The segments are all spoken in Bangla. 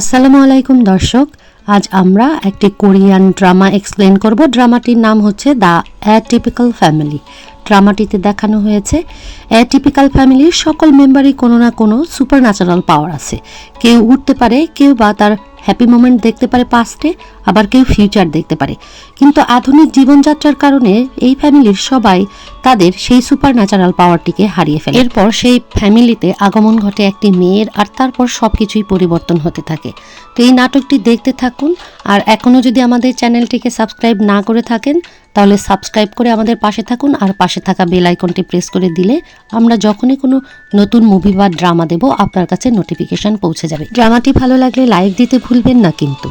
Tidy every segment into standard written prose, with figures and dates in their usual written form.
আসসালামু আলাইকুম দর্শক, আজ আমরা একটি কোরিয়ান ড্রামা এক্সপ্লেন করব। ড্রামাটির নাম হচ্ছে দ্য অ্যাটিপিক্যাল ফ্যামিলি। ড্রামাটিতে দেখানো হয়েছে অ্যাটিপিক্যাল ফ্যামিলির সকল মেম্বারই কোনো না কোনো সুপার ন্যাচারাল পাওয়ার আছে। কেউ উঠতে পারে, কেউ বা তার হ্যাপি মোমেন্ট দেখতে পারে পাস্টে, আবার কেউ ফিউচার দেখতে পারে। কিন্তু আধুনিক জীবনযাত্রার কারণে এই ফ্যামিলির সবাই তাদের সেই সুপার ন্যাচারাল পাওয়ারটিকে হারিয়ে ফেলে। এরপর সেই ফ্যামিলিতে আগমন ঘটে একটি মেয়ের, আর তারপর সবকিছুই পরিবর্তন হতে থাকে। তো এই নাটকটি দেখতে থাকুন। আর এখনও যদি আমাদের চ্যানেলটিকে সাবস্ক্রাইব না করে থাকেন তাহলে সাবস্ক্রাইব করে আমাদের পাশে থাকুন, আর পাশে থাকা বেল আইকনটি প্রেস করে দিলে আমরা যখনই কোনো নতুন মুভি বা ড্রামা দেব আপনার কাছে নোটিফিকেশন পৌঁছে যাবে। ড্রামাটি ভালো লাগলে লাইক দিতে ভুলবেন না কিন্তু।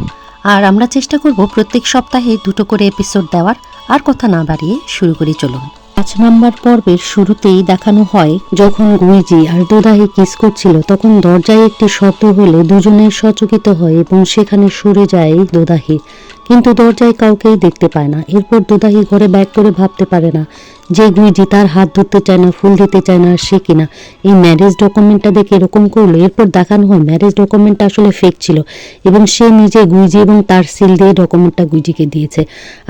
আর আমরা চেষ্টা করব প্রত্যেক সপ্তাহে 2টো করে এপিসোড দেওয়ার। আর কথা না বাড়িয়ে শুরু করি, চলুন। 5 নম্বর পর্বের শুরুতেই দেখানো হয় যখন গুইজি আর দোদাহি কিস করছিল তখন দরজায় একটি শব্দ হলে দুজনের সচকিত হয় এবং সেখানে সরে যায় দোদাহি, কিন্তু দরজায় কাউকেই দেখতে পায় না। এরপর দোদাহি ঘরে ব্যাক করে ভাবতে পারে না যে গুইজি তার হাত ধরতে চায় না, ফুল দিতে চায় না, সে কিনা এই ম্যারেজ ডকুমেন্টটা দেখে এরকম করলো। এরপর দেখানো হয় ম্যারেজ ডকুমেন্টটা আসলে ফেক ছিল এবং সে নিজে গুইজি এবং তার সিল দিয়ে ডকুমেন্টটা গুইজিকে দিয়েছে।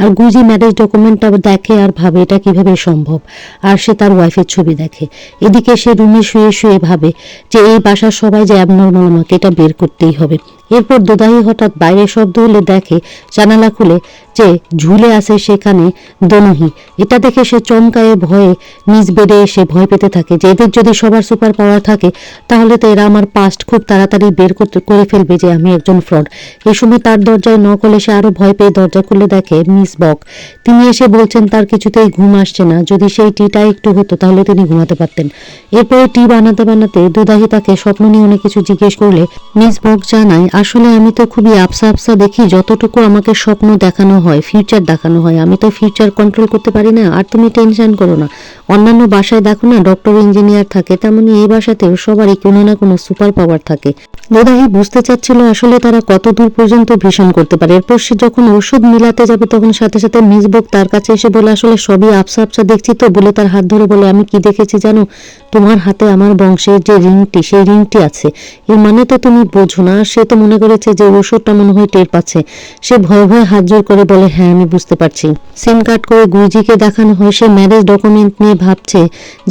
আর গুইজি ম্যারেজ ডকুমেন্টটা দেখে আর ভাবে এটা কিভাবে সম্ভব, আর সে তার ওয়াইফের ছবি দেখে। এদিকে সে রুমে শুয়ে শুয়ে ভাবে যে এই বাসার সবাই যে অ্যাবনর্মাল, আমাকে এটা বের করতেই হবে। এরপর দোদাহি হঠাৎ বাইরে শব্দ হলে দেখে জানালা খুলে যে ঝুলে আছে সেখানে দোনহি। এটা দেখে সে চমকায়ে ভয়ে নিজ বেডে এসে ভয় পেতে থাকে যে এদের যদি সবার সুপার পাওয়ার থাকে তাহলে তো এরা আমার পাস্ট খুব তাড়াতাড়ি বের করে ফেলবে যে আমি একজন ফ্রড। এই সময় তার দরজায় নক হলে সে আরো ভয় পেয়ে দরজা খুলে দেখে মিস বক। তিনি এসে বলছেন তার কিছুতেই ঘুম আসছে না, যদি সেই টিটা একটু হতো তাহলে তিনি ঘুমাতে পারতেন। এরপরে টি বানাতে বানাতে দোদাহি তাকে স্বপ্ন নিয়ে অনেক কিছু জিজ্ঞেস করলে মিস বক জানায়, আসলে আমি তো খুবই আবসা আবসা দেখি, যতটুকু আমাকে স্বপ্ন দেখানো হয়, ফিউচার দেখানো হয়, আমি তো ফিউচার কন্ট্রোল করতে পারি না। আর তুমি টেনশন করো না, অন্যান্য বাসায় দেখো না ডক্টর ইঞ্জিনিয়ার থাকে, তেমনি এই বাসাতেও সবারই কোনো না কোনো সুপার পাওয়ার থাকে। দোদাহি বুঝতে চাচ্ছিল আসলে তারা কত দূর পর্যন্ত ভীষণ করতে পারে। এরপর সে যখন ওষুধ মিলাতে যাবে তখন সাথে সাথে মিস বক তার কাছে এসে বলে, আসলে সবই আবসা আবসা দেখছি তো, বলে তার হাত ধরে বলে, আমি কি দেখেছি জানো, তোমার হাতে আমার বংশের যে রিংটি, সেই রিংটি আছে। এর মানে তো তুমি বোঝো না। সে তো মনে করেছে যে ওষুধটা মনে হয় টের পাচ্ছে। সে ভয়ে ভয়ে হাত জোর করে বলে, হ্যাঁ আমি বুঝতে পারছি। সিন কাট করে গুইজিকে দেখানো হয় সে ম্যারেজ ডকুমেন্ট নিয়ে ভাবছে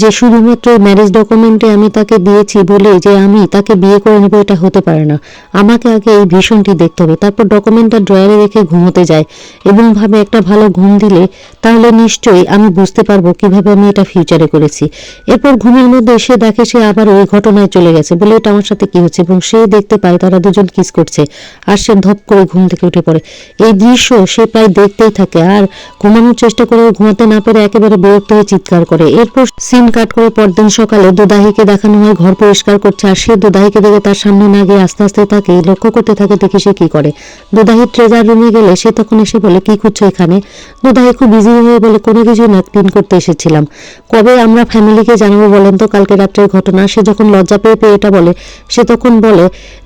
যে শুধুমাত্র ম্যারেজ ডকুমেন্টে আমি তাকে দিয়েছি বলে যে আমি তাকে বিয়ে করে নেবো, এটা হতে পারে না। আমাকে আগে এই ভীষণটি দেখতে হবে। তারপর ডকুমেন্টটা ড্রয়ারে রেখে ঘুমোতে যায় এবং ভাবে একটা ভালো ঘুম দিলে তাহলে নিশ্চয়ই আমি বুঝতে পারবো কিভাবে আমি এটা ফিউচারে করেছি। এরপর ঘুমের মধ্যে এসে দেখে সে আবার ওই ঘটনায় চলে গেছে, বলে এটা আমার সাথে কি হচ্ছে, এবং সে দেখতে পায় তারা দুজন কিস করছে। আর সে ধপ করে ঘুম থেকে উঠে পড়ে। এই দৃশ্য সে প্রায় দেখতেই থাকে আর ঘুমানোর চেষ্টা করে ঘুমাতে না পেরে একেবারে বিরক্ত হয়ে চিৎকার করে। এরপর সিন কাট করে পরদিন সকালে দোদাহিকে দেখানো হয় ঘর পরিষ্কার করছে। আর সে দোদাহিকে দেখে তার সামনে না গিয়ে আস্তে আস্তে তাকে লক্ষ্য করতে থাকে, দেখে সে কি করে। দোদাহি ট্রেজার রুমে গেলে সে তখন এসে বলে, কি করছো এখানে? দোদাহি খুব বিজি হয়ে বলে, কোনো কিছু না, ক্লিন করতে এসেছিলাম। কবে আমরা ফ্যামিলিকে জানাবো বলেন তো কালকে রাত্রের ঘটনা? সে যখন লজ্জা পেয়ে পেয়ে এটা বলে, সে তখন বলে,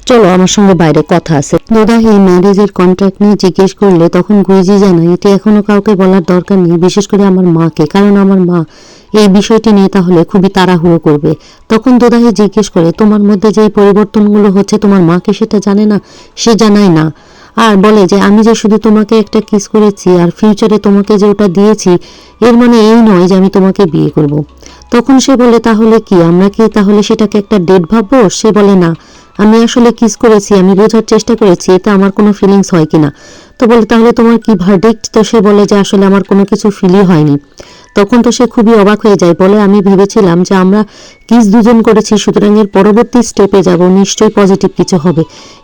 চলো আমার সঙ্গে বাইরে কথা আছে। দোদাহি ম্যারেজের কন্ট্রাক্ট নিয়ে জিজ্ঞেস করলে তখন গুইজি জানায় এটি এখনো কাউকে বলার দরকার নেই, বিশেষ করে আমার মাকে, কারণ আমার মা এই বিষয়টি নিয়ে তাহলে খুবই তাড়াহুড়ো করবে। তখন দোদাহি জিজ্ঞেস করে, তোমার মধ্যে যে পরিবর্তনগুলো হচ্ছে তোমার মাকে সেটা জানে না? সে জানায় না। আর বলে যে আমি যে শুধু তোমাকে একটা কিস করেছি আর ফিউচারে তোমাকে যে ওটা দিয়েছি, এর মানে এই নয় যে আমি তোমাকে বিয়ে করব। তখন সে বলে, তাহলে কি আমরা কি তাহলে সেটাকে একটা ডেট ভাববো? সে বলে, না, আমি আসলে কিস করেছি, আমি বোঝার চেষ্টা করেছি এতে আমার কোনো ফিলিংস হয় কিনা। তো বলে, তাহলে তোমার কি ভার্ডিক্ট? তো সে বলে যে আসলে আমার কোনো কিছু ফিলই হয়নি। তখন তো সে খুবই অবাক হয়ে যায়, বলে আমি ভেবেছিলাম যে আমরা কিস দুজন করেছি, সুতরাং এর পরবর্তী স্টেপে যাব, নিশ্চয়ই পজিটিভ কিছু হবে,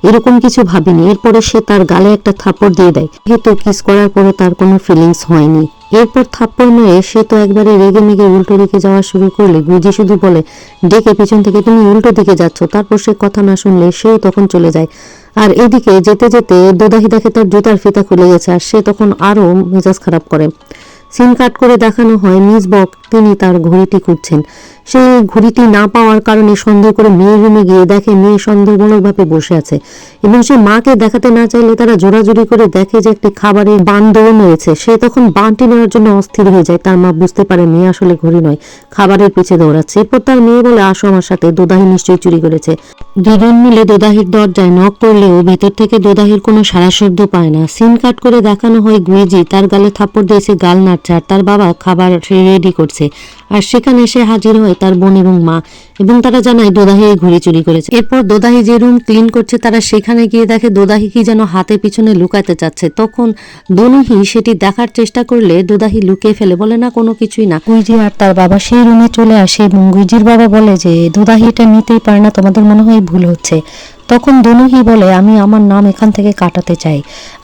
এরকম কিছু ভাবিনি। এরপরে সে তার গালে একটা থাপ্পড় দিয়ে দেয়, যেহেতু কিস করার পরে তার কোনো ফিলিংস হয়নি। এরপর থাপ্পড় মেরে সে তো একবারে রেগে মেগে উল্টো দিকে যাওয়া শুরু করলে গুইজি শুধু বলে ডেকে পিছন থেকে, তুমি উল্টো দিকে যাচ্ছ। তারপর সে কথা না শুনলে সেও তখন চলে যায়। আর এদিকে যেতে যেতে দোদাহি দেখে তার জুতার ফিতা খুলে গেছে, আর সে তখন আরো মেজাজ খারাপ করে। সিন কাট করে দেখানো হয় মিস বক তিনি তার ঘড়িটি খুঁজছেন। সে ঘড়িটি না পাওয়ার কারণে সন্দেহ করে মেয়ের রুমে গিয়ে দেখে মেয়ে সন্দেহজনকভাবে বসে আছে এবং সে মাকে দেখাতে না চাইলে তারা জোরাজুরি করে দেখে যে একটি খাবারের বান দৌড় মেরেছে। সে তখন বানটি নেওয়ার জন্য অস্থির হয়ে যায়। তার মা বুঝতে পারে মেয়ে আসলে ঘড়ি নয়, খাবারের পিছে দৌড়াচ্ছে। এরপর তার মেয়ে বলে, আসো আমার সাথে, দোদাহি নিশ্চয়ই চুরি করেছে। দুজন মিলে দোদাহির দরজায় নক করলেও ভেতর থেকে দোদাহির কোনো সারা শব্দ পায় না। সিন কাট করে দেখানো হয় গুইজি তার গালে থাপ্পড় দিয়েছে, গাল নাড়ছে, আর তার বাবা খাবার রেডি করছে। আর সেখানে এসে হাজির হয় তার বোন এবং মা, এবং তারা জানায় দোদাহি ঘড়ি চুরি করেছে। এরপর দোদাহি যে রুম ক্লিন করছে তারা সেখানে গিয়ে দেখে দোদাহি কি যেন হাতে পিছনে লুকাতে চাচ্ছে। তখন দোনুহি সেটি দেখার চেষ্টা করলে দোদাহি লুকিয়ে ফেলে, বলে না কোনো কিছুই না। গুইজি আর তার বাবা সেই রুমে চলে আসে এবং গুইজির বাবা বলে যে দোদাহি এটা নিতেই পারে না, তোমাদের মনে হয় ভুল হচ্ছে। তখন দোনুহি বলে, আমি আমার নাম এখান থেকে কাটাতে চাই,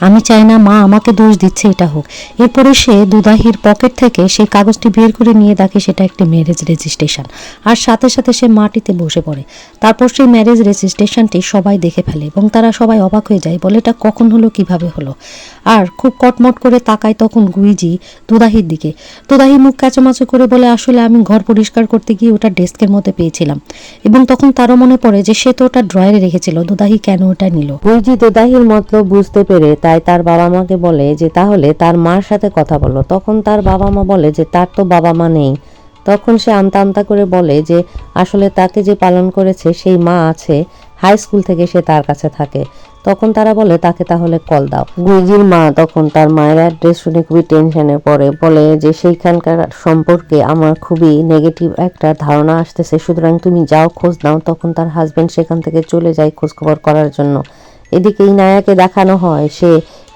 আমি চাই না মা আমাকে দোষ দিচ্ছে এটা হোক। এরপরে সে দুদাহির পকেট থেকে সেই কাগজটি বের করে নিয়ে দেখে সেটা একটি ম্যারেজ রেজিস্ট্রেশন, আর সাথে সাথে সে মাটিতে বসে পড়ে। তারপর সেই ম্যারেজ রেজিস্ট্রেশনটি সবাই দেখে ফেলে এবং তারা সবাই অবাক হয়ে যায়, বলে এটা কখন হলো, কিভাবে হলো। আর খুব কটমট করে তাকায় তখন গুইজি দুদাহির দিকে। দুদাহি মুখ কাঁচামাচু করে বলে, আসলে আমি ঘর পরিষ্কার করতে গিয়ে ওটা ডেস্কের মধ্যে পেয়েছিলাম। এবং তখন তারও মনে পড়ে যে সে তো ওটা ড্রয়ারে রেখেছিল, দুদাহি কেন ওটা নিল। গুইজি দুদাহির মতলব বুঝতে পেরে তাই তার বাবা মাকে বলে যে তাহলে তার মার সাথে কথা বলো। তখন তার বাবা মা বলে যে তার তো বাবা মা নেই। তখন সে আমতা আমতা করে বলে যে আসলে তাকে যে পালন করেছে সেই মা আছে, হাই স্কুল থেকে সে তার কাছে থাকে। তখন তারা বলে তাকে তাহলে কল দাও। গুইজির মা তখন তার মায়ের অ্যাড্রেস শুনে খুবই টেনশনে পড়ে, বলে যে সেইখানকার সম্পর্কে আমার খুবই নেগেটিভ একটা ধারণা আসতেছে, সুতরাং তুমি যাও, খোঁজ নাও। তখন তার হাজবেন্ড সেখান থেকে চলে যায় খোঁজ খবর করার জন্য। এদিকে ইনায়াকে দেখানো হয় সে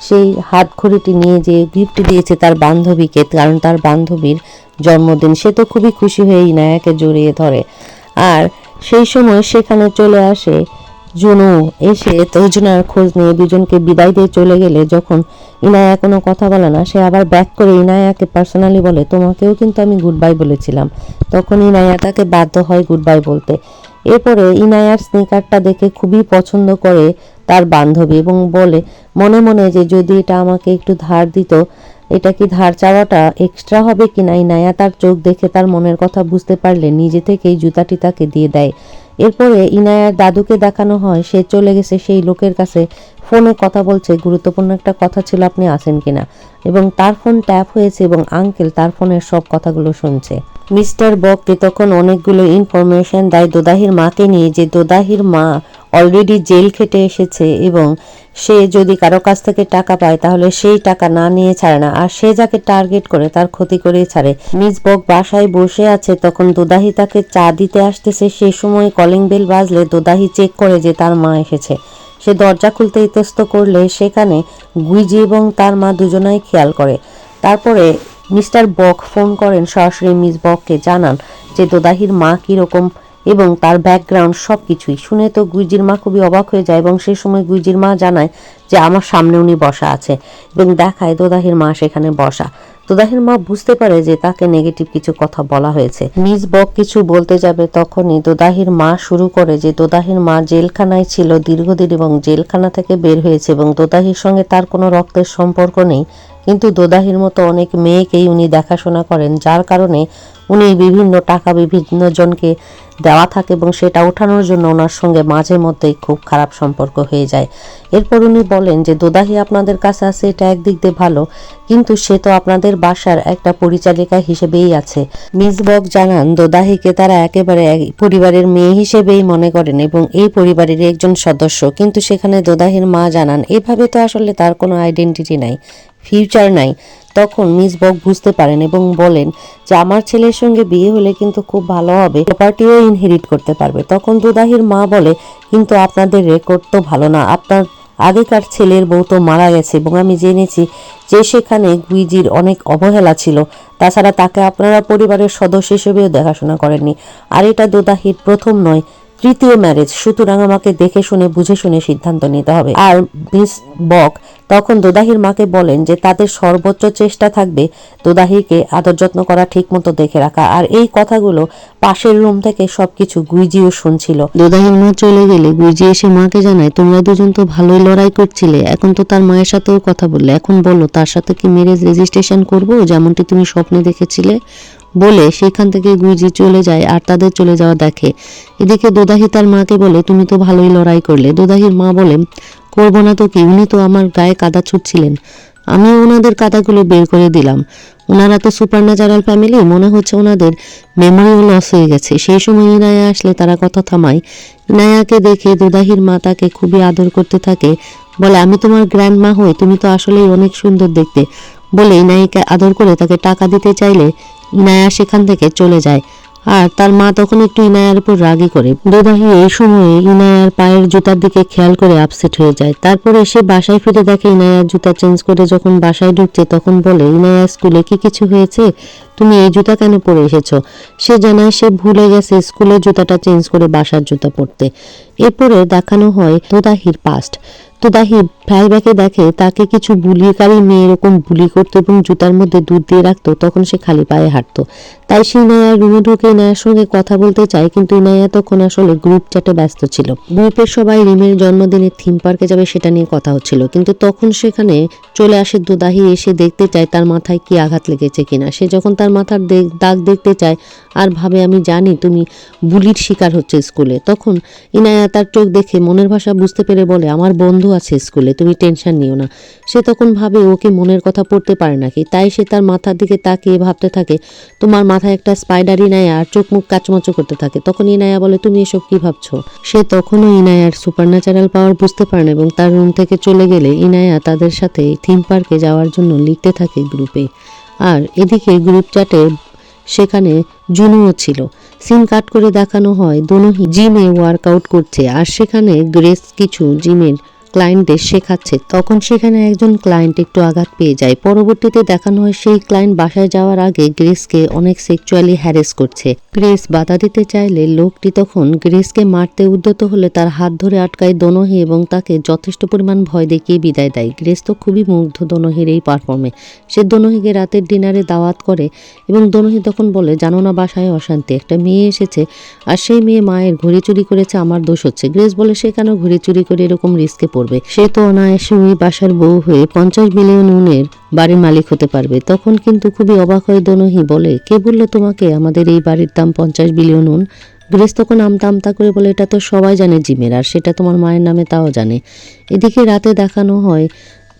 সেই হাত ঘড়িটি নিয়ে যে গিফট দিয়েছে তার বান্ধবীকে, কারণ তার বান্ধবীর জন্মদিন। সে তো খুবই খুশি হয়ে ইনায়াকে জড়িয়ে ধরে। আর সেই সময় সেখানে চলে আসে জুনু, এসে দুজনের খোঁজ নিয়ে দুজনকে বিদায় দিয়ে চলে গেলে যখন ইনায়া কোনো কথা বলে না, সে আবার ব্যাক করে ইনায়াকে পার্সোনালি বলে, তোমাকেও কিন্তু আমি গুড বাই বলেছিলাম। তখন ইনায়া তাকে বাধ্য হয় গুড বাই বলতে। এরপরে ইনায়ার স্নিকারটা দেখে খুবই পছন্দ করে তার বান্ধবী এবং বলে মনে মনে যে যদি এটা আমাকে একটু ধার দিত। এটা কি ধার চাওয়াটা এক্সট্রা হবে কিনা। ইনায়া তার চোখ দেখে তার মনের কথা বুঝতে পারলে নিজে থেকেই জুতাটি তাকে দিয়ে দেয়। এরপরে ইনায়ার দাদুকে দেখানো হয় সে চলে গেছে সেই লোকের কাছে, ফোনে কথা বলছে, গুরুত্বপূর্ণ একটা কথা ছিল, আপনি আসেন কিনা। এবং তার ফোন ট্যাপ হয়েছে এবং আঙ্কেল তার ফোনের সব কথাগুলো শুনছে। মিস্টার বককে তখন অনেকগুলো ইনফরমেশন দেয় দোদাহির মাকে নিয়ে, যে দোদাহির মা অলরেডি জেল খেটে এসেছে এবং সে যদি কারো কাছ থেকে টাকা পায় তাহলে সেই টাকা না নিয়ে ছাড়ে না, আর সে যাকে টার্গেট করে তার ক্ষতি করেই ছাড়ে। মিস বক বাসায় বসে আছে, তখন দোদাহি তাকে চা দিতে আসতেছে। সেই সময় কলিং বেল বাজলে দোদাহি চেক করে যে তার মা এসেছে। সে দরজা খুলতে ইতস্ত করলে সেখানে গুইজি এবং তার মা দুজনাই খেয়াল করে। তারপরে মিস্টার বক ফোন করেন সরাসরি মিস বককে, জানান যে দোদাহির মা কীরকম এবং তার ব্যাকগ্রাউন্ড সব কিছুই। শুনে তো গুইজির মা খুবই অবাক হয়ে যায় এবং সেই সময় গুইজির মা জানায় যে আমার সামনে উনি বসা আছে এবং দেখায় দোদাহির মা সেখানে বসা। দোদাহির মা বুঝতে পারে যে তাকে নেগেটিভ কিছু কথা বলা হয়েছে। মিস বক কিছু বলতে যাবে তখনই দোদাহির মা শুরু করে যে দোদাহির মা জেলখানায় ছিল দীর্ঘদিন এবং জেলখানা থেকে বের হয়েছে এবং দোদাহির সঙ্গে তার কোনো রক্তের সম্পর্ক নেই, কিন্তু দোদাহির মতো অনেক মেয়েকেই উনি দেখাশোনা করেন, যার কারণে উনি বিভিন্ন টাকা বিভিন্ন জনকে দেওয়া থাকে এবং সেটা ওঠানোর জন্য ওনার সঙ্গে মাঝে মধ্যেই খুব খারাপ সম্পর্ক হয়ে যায়। এরপর উনি বলেন যে দোদাহি আপনাদের কাছে আছে এটা একদিক দিয়ে ভালো, কিন্তু সে তো আপনাদের বাসার একটা পরিচালিকা হিসেবেই আছে। মিস বক জানান দোদাহিকে তারা একেবারে পরিবারের মেয়ে হিসেবেই মনে করেন এবং এই পরিবারের একজন সদস্য, কিন্তু সেখানে দোদাহির মা জানান এভাবে তো আসলে তার কোনো আইডেন্টিটি নাই, ফিউচার নাই। তখন মিস বক বুঝতে পারেন এবং বলেন যে আমার ছেলের সঙ্গে বিয়ে হলে কিন্তু খুব ভালো হবে, প্রপার্টিও ইনহেরিট করতে পারবে। তখন দোদাহির মা বলে কিন্তু আপনাদের রেকর্ড তো ভালো না, আপনার আগেকার ছেলের বউ তো মারা গেছে এবং আমি জেনেছি যে সেখানে গুইজির অনেক অবহেলা ছিল, তাছাড়া তাকে আপনারা পরিবারের সদস্য হিসেবেও দেখাশোনা করেননি, আর এটা দোদাহির প্রথম নয়, তৃতীয় ম্যারেজ, সুতরাং আমাকে দেখে শুনে বুঝে শুনে সিদ্ধান্ত নিতে হবে। আর মিস বক তখন দোদাহির মাকে বলেন যে তাদের সর্বোচ্চ চেষ্টা থাকবে দোদাহিকে আদর যত্ন করা, ঠিক মতো দেখে রাখা। আর এই কথাগুলো পাশের রুম থেকে সবকিছু গুইজিও শুনছিল। দোদাহির মা চলে গেলে গুইজি এসে মাকে জানায় তোমরা দুজন তো ভালোই লড়াই করছিলে, এখন তো তার মায়ের সাথেও কথা বললে, এখন বলো তার সাথে কি ম্যারেজ রেজিস্ট্রেশন করবো যেমনটি তুমি স্বপ্নে দেখেছিলে। বলে সেখান থেকে গুইজি চলে যায় আর তাদের চলে যাওয়া দেখে। এদিকে দোদাহি তার মাকে বলে, তুমি তো ভালোই লড়াই করলে। দোদাহির মা বলে, করবো না তো কি, উনি তো আমার গায়ে কাদা ছুটছিলেন, আমিও ওনাদের কাদাগুলো বের করে দিলাম। ওনারা তো সুপারন্যাচারাল ফ্যামিলি, মনে হচ্ছে ওনাদের মেমোরিও লস হয়ে গেছে। সেই সময় ইনায়া আসলে তারা কথা থামায়। ইনায়াকে দেখে দোদাহির মা তাকে খুবই আদর করতে থাকে, বলে, আমি তোমার গ্র্যান্ড মা হই, তুমি তো আসলেই অনেক সুন্দর দেখতে। বলে ইনায়াকে আদর করে তাকে টাকা দিতে চাইলে ইনায়া সেখান থেকে চলে যায়। আর তার মা তখন একটু ইনায়ার উপর রাগই করে। দোদাহি এই সময়ে ইনায়ার পায়ের জুতার দিকে খেয়াল করে আপসেট হয়ে যায়। তারপরে সে বাসায় ফিরে দেখে ইনায়ার জুতা চেঞ্জ করে যখন বাসায় ঢুকছে তখন বলে, ইনায়া স্কুলে কি কিছু হয়েছে, তুমি এই জুতা কেন পরে এসেছো? সে জানায় সে ভুলে গেছে স্কুলের জুতাটা চেঞ্জ করে বাসার জুতা পরতে। এরপরে দেখানো হয় দোদাহির পাস্ট। দোদাহি ফ্ল্যাশব্যাকে দেখে তাকে কিছু বুলিকারী মেয়ে এরকম বুলি করতো এবং জুতার মধ্যে দুধ দিয়ে রাখতো, তখন সে খালি পায়ে হাঁটতো। তাই সে ইনায়ার রুমে ঢুকে ইনায়ার সঙ্গে কথা বলতে চায়, কিন্তু ইনায়া তখন আসলে গ্রুপ চ্যাটে ব্যস্ত ছিল। গ্রুপের সবাই রিমের জন্মদিনে থিম পার্কে যাবে সেটা নিয়ে কথা হচ্ছিল, কিন্তু তখন সেখানে চলে আসে দোদাহি। এসে দেখতে চায় তার মাথায় কি আঘাত লেগেছে কিনা। সে যখন তার মাথার দাগ দেখতে চায় আর ভাবে, আমি জানি তুমি বুলির শিকার হচ্ছে স্কুলে, তখন ইনায়া তার চোখ দেখে মনের ভাষা বুঝতে পেরে বলে, আমার বন্ধু আছে স্কুলে, তুমি টেনশন নিও না। সে তখন ভাবে ওকে মনের কথা পড়তে পারে নাকি, তাই সে তার মাথার দিকে তাকিয়ে ভাবতে থাকে, তোমার মাথায় একটা স্পাইডার। ইনায়া আর চোখ মুখ কাচমচো করতে থাকে। তখন ইনায়া বলে, তুমি এসব কি ভাবছো? সে তখনও ইনায়ার সুপারন্যাচারাল পাওয়ার বুঝতে পারে না এবং তার রুম থেকে চলে গেলে ইনায়া তাদের সাথে থিম পার্কে যাওয়ার জন্য লিখতে থাকে গ্রুপে। আর এদিকে গ্রুপ চ্যাটে সেখানে জুনুও ছিল। সিন কাট করে দেখানো হয় দোনোহি জিমে ওয়ার্কআউট করছে আর সেখানে গ্রেস কিছু জিমের ক্লায়েন্টদের শেখাচ্ছে। তখন সেখানে একজন ক্লায়েন্ট একটু আঘাত পেয়ে যায়। পরবর্তীতে দেখানো হয় সেই ক্লায়েন্ট বাসায় যাওয়ার আগে গ্রেসকে অনেক সেক্সুয়ালি হ্যারেস করছে। গ্রেস বাধা দিতে চাইলে লোকটি তখন গ্রেসকে মারতে উদ্যত হলে তার হাত ধরে আটকায় দোনোহি এবং তাকে যথেষ্ট পরিমাণ ভয় দেখিয়ে বিদায় দেয়। গ্রেস তো খুবই মুগ্ধ দোনোহির এই পারফর্মে। সে দোনোহিকে রাতের ডিনারে দাওয়াত করে এবং দোনোহি তখন বলে, জানো না বাসায় অশান্তি, একটা মেয়ে এসেছে আর সেই মেয়ে মায়ের ঘড়ি চুরি করেছে, আমার দোষ হচ্ছে। গ্রেস বলে, সে কেন ঘড়ি চুরি করে এরকম রিস্কে পড়বে, সে তো অনায়াসে ওই বাসার বউ হয়ে 50 বিলিয়ন উনের বাড়ির মালিক হতে পারবে। তখন কিন্তু খুবই অবাক হয়ে দোনোহি বলে, কে বললো তোমাকে আমাদের এই বাড়ির দাম 50 বিলিয়ন উন? গ্রেস তখন আমতা আমতা করে বলে, এটা তো সবাই জানে জিমের, আর সেটা তোমার মায়ের নামে তাও জানে। এদিকে রাতে দেখানো হয়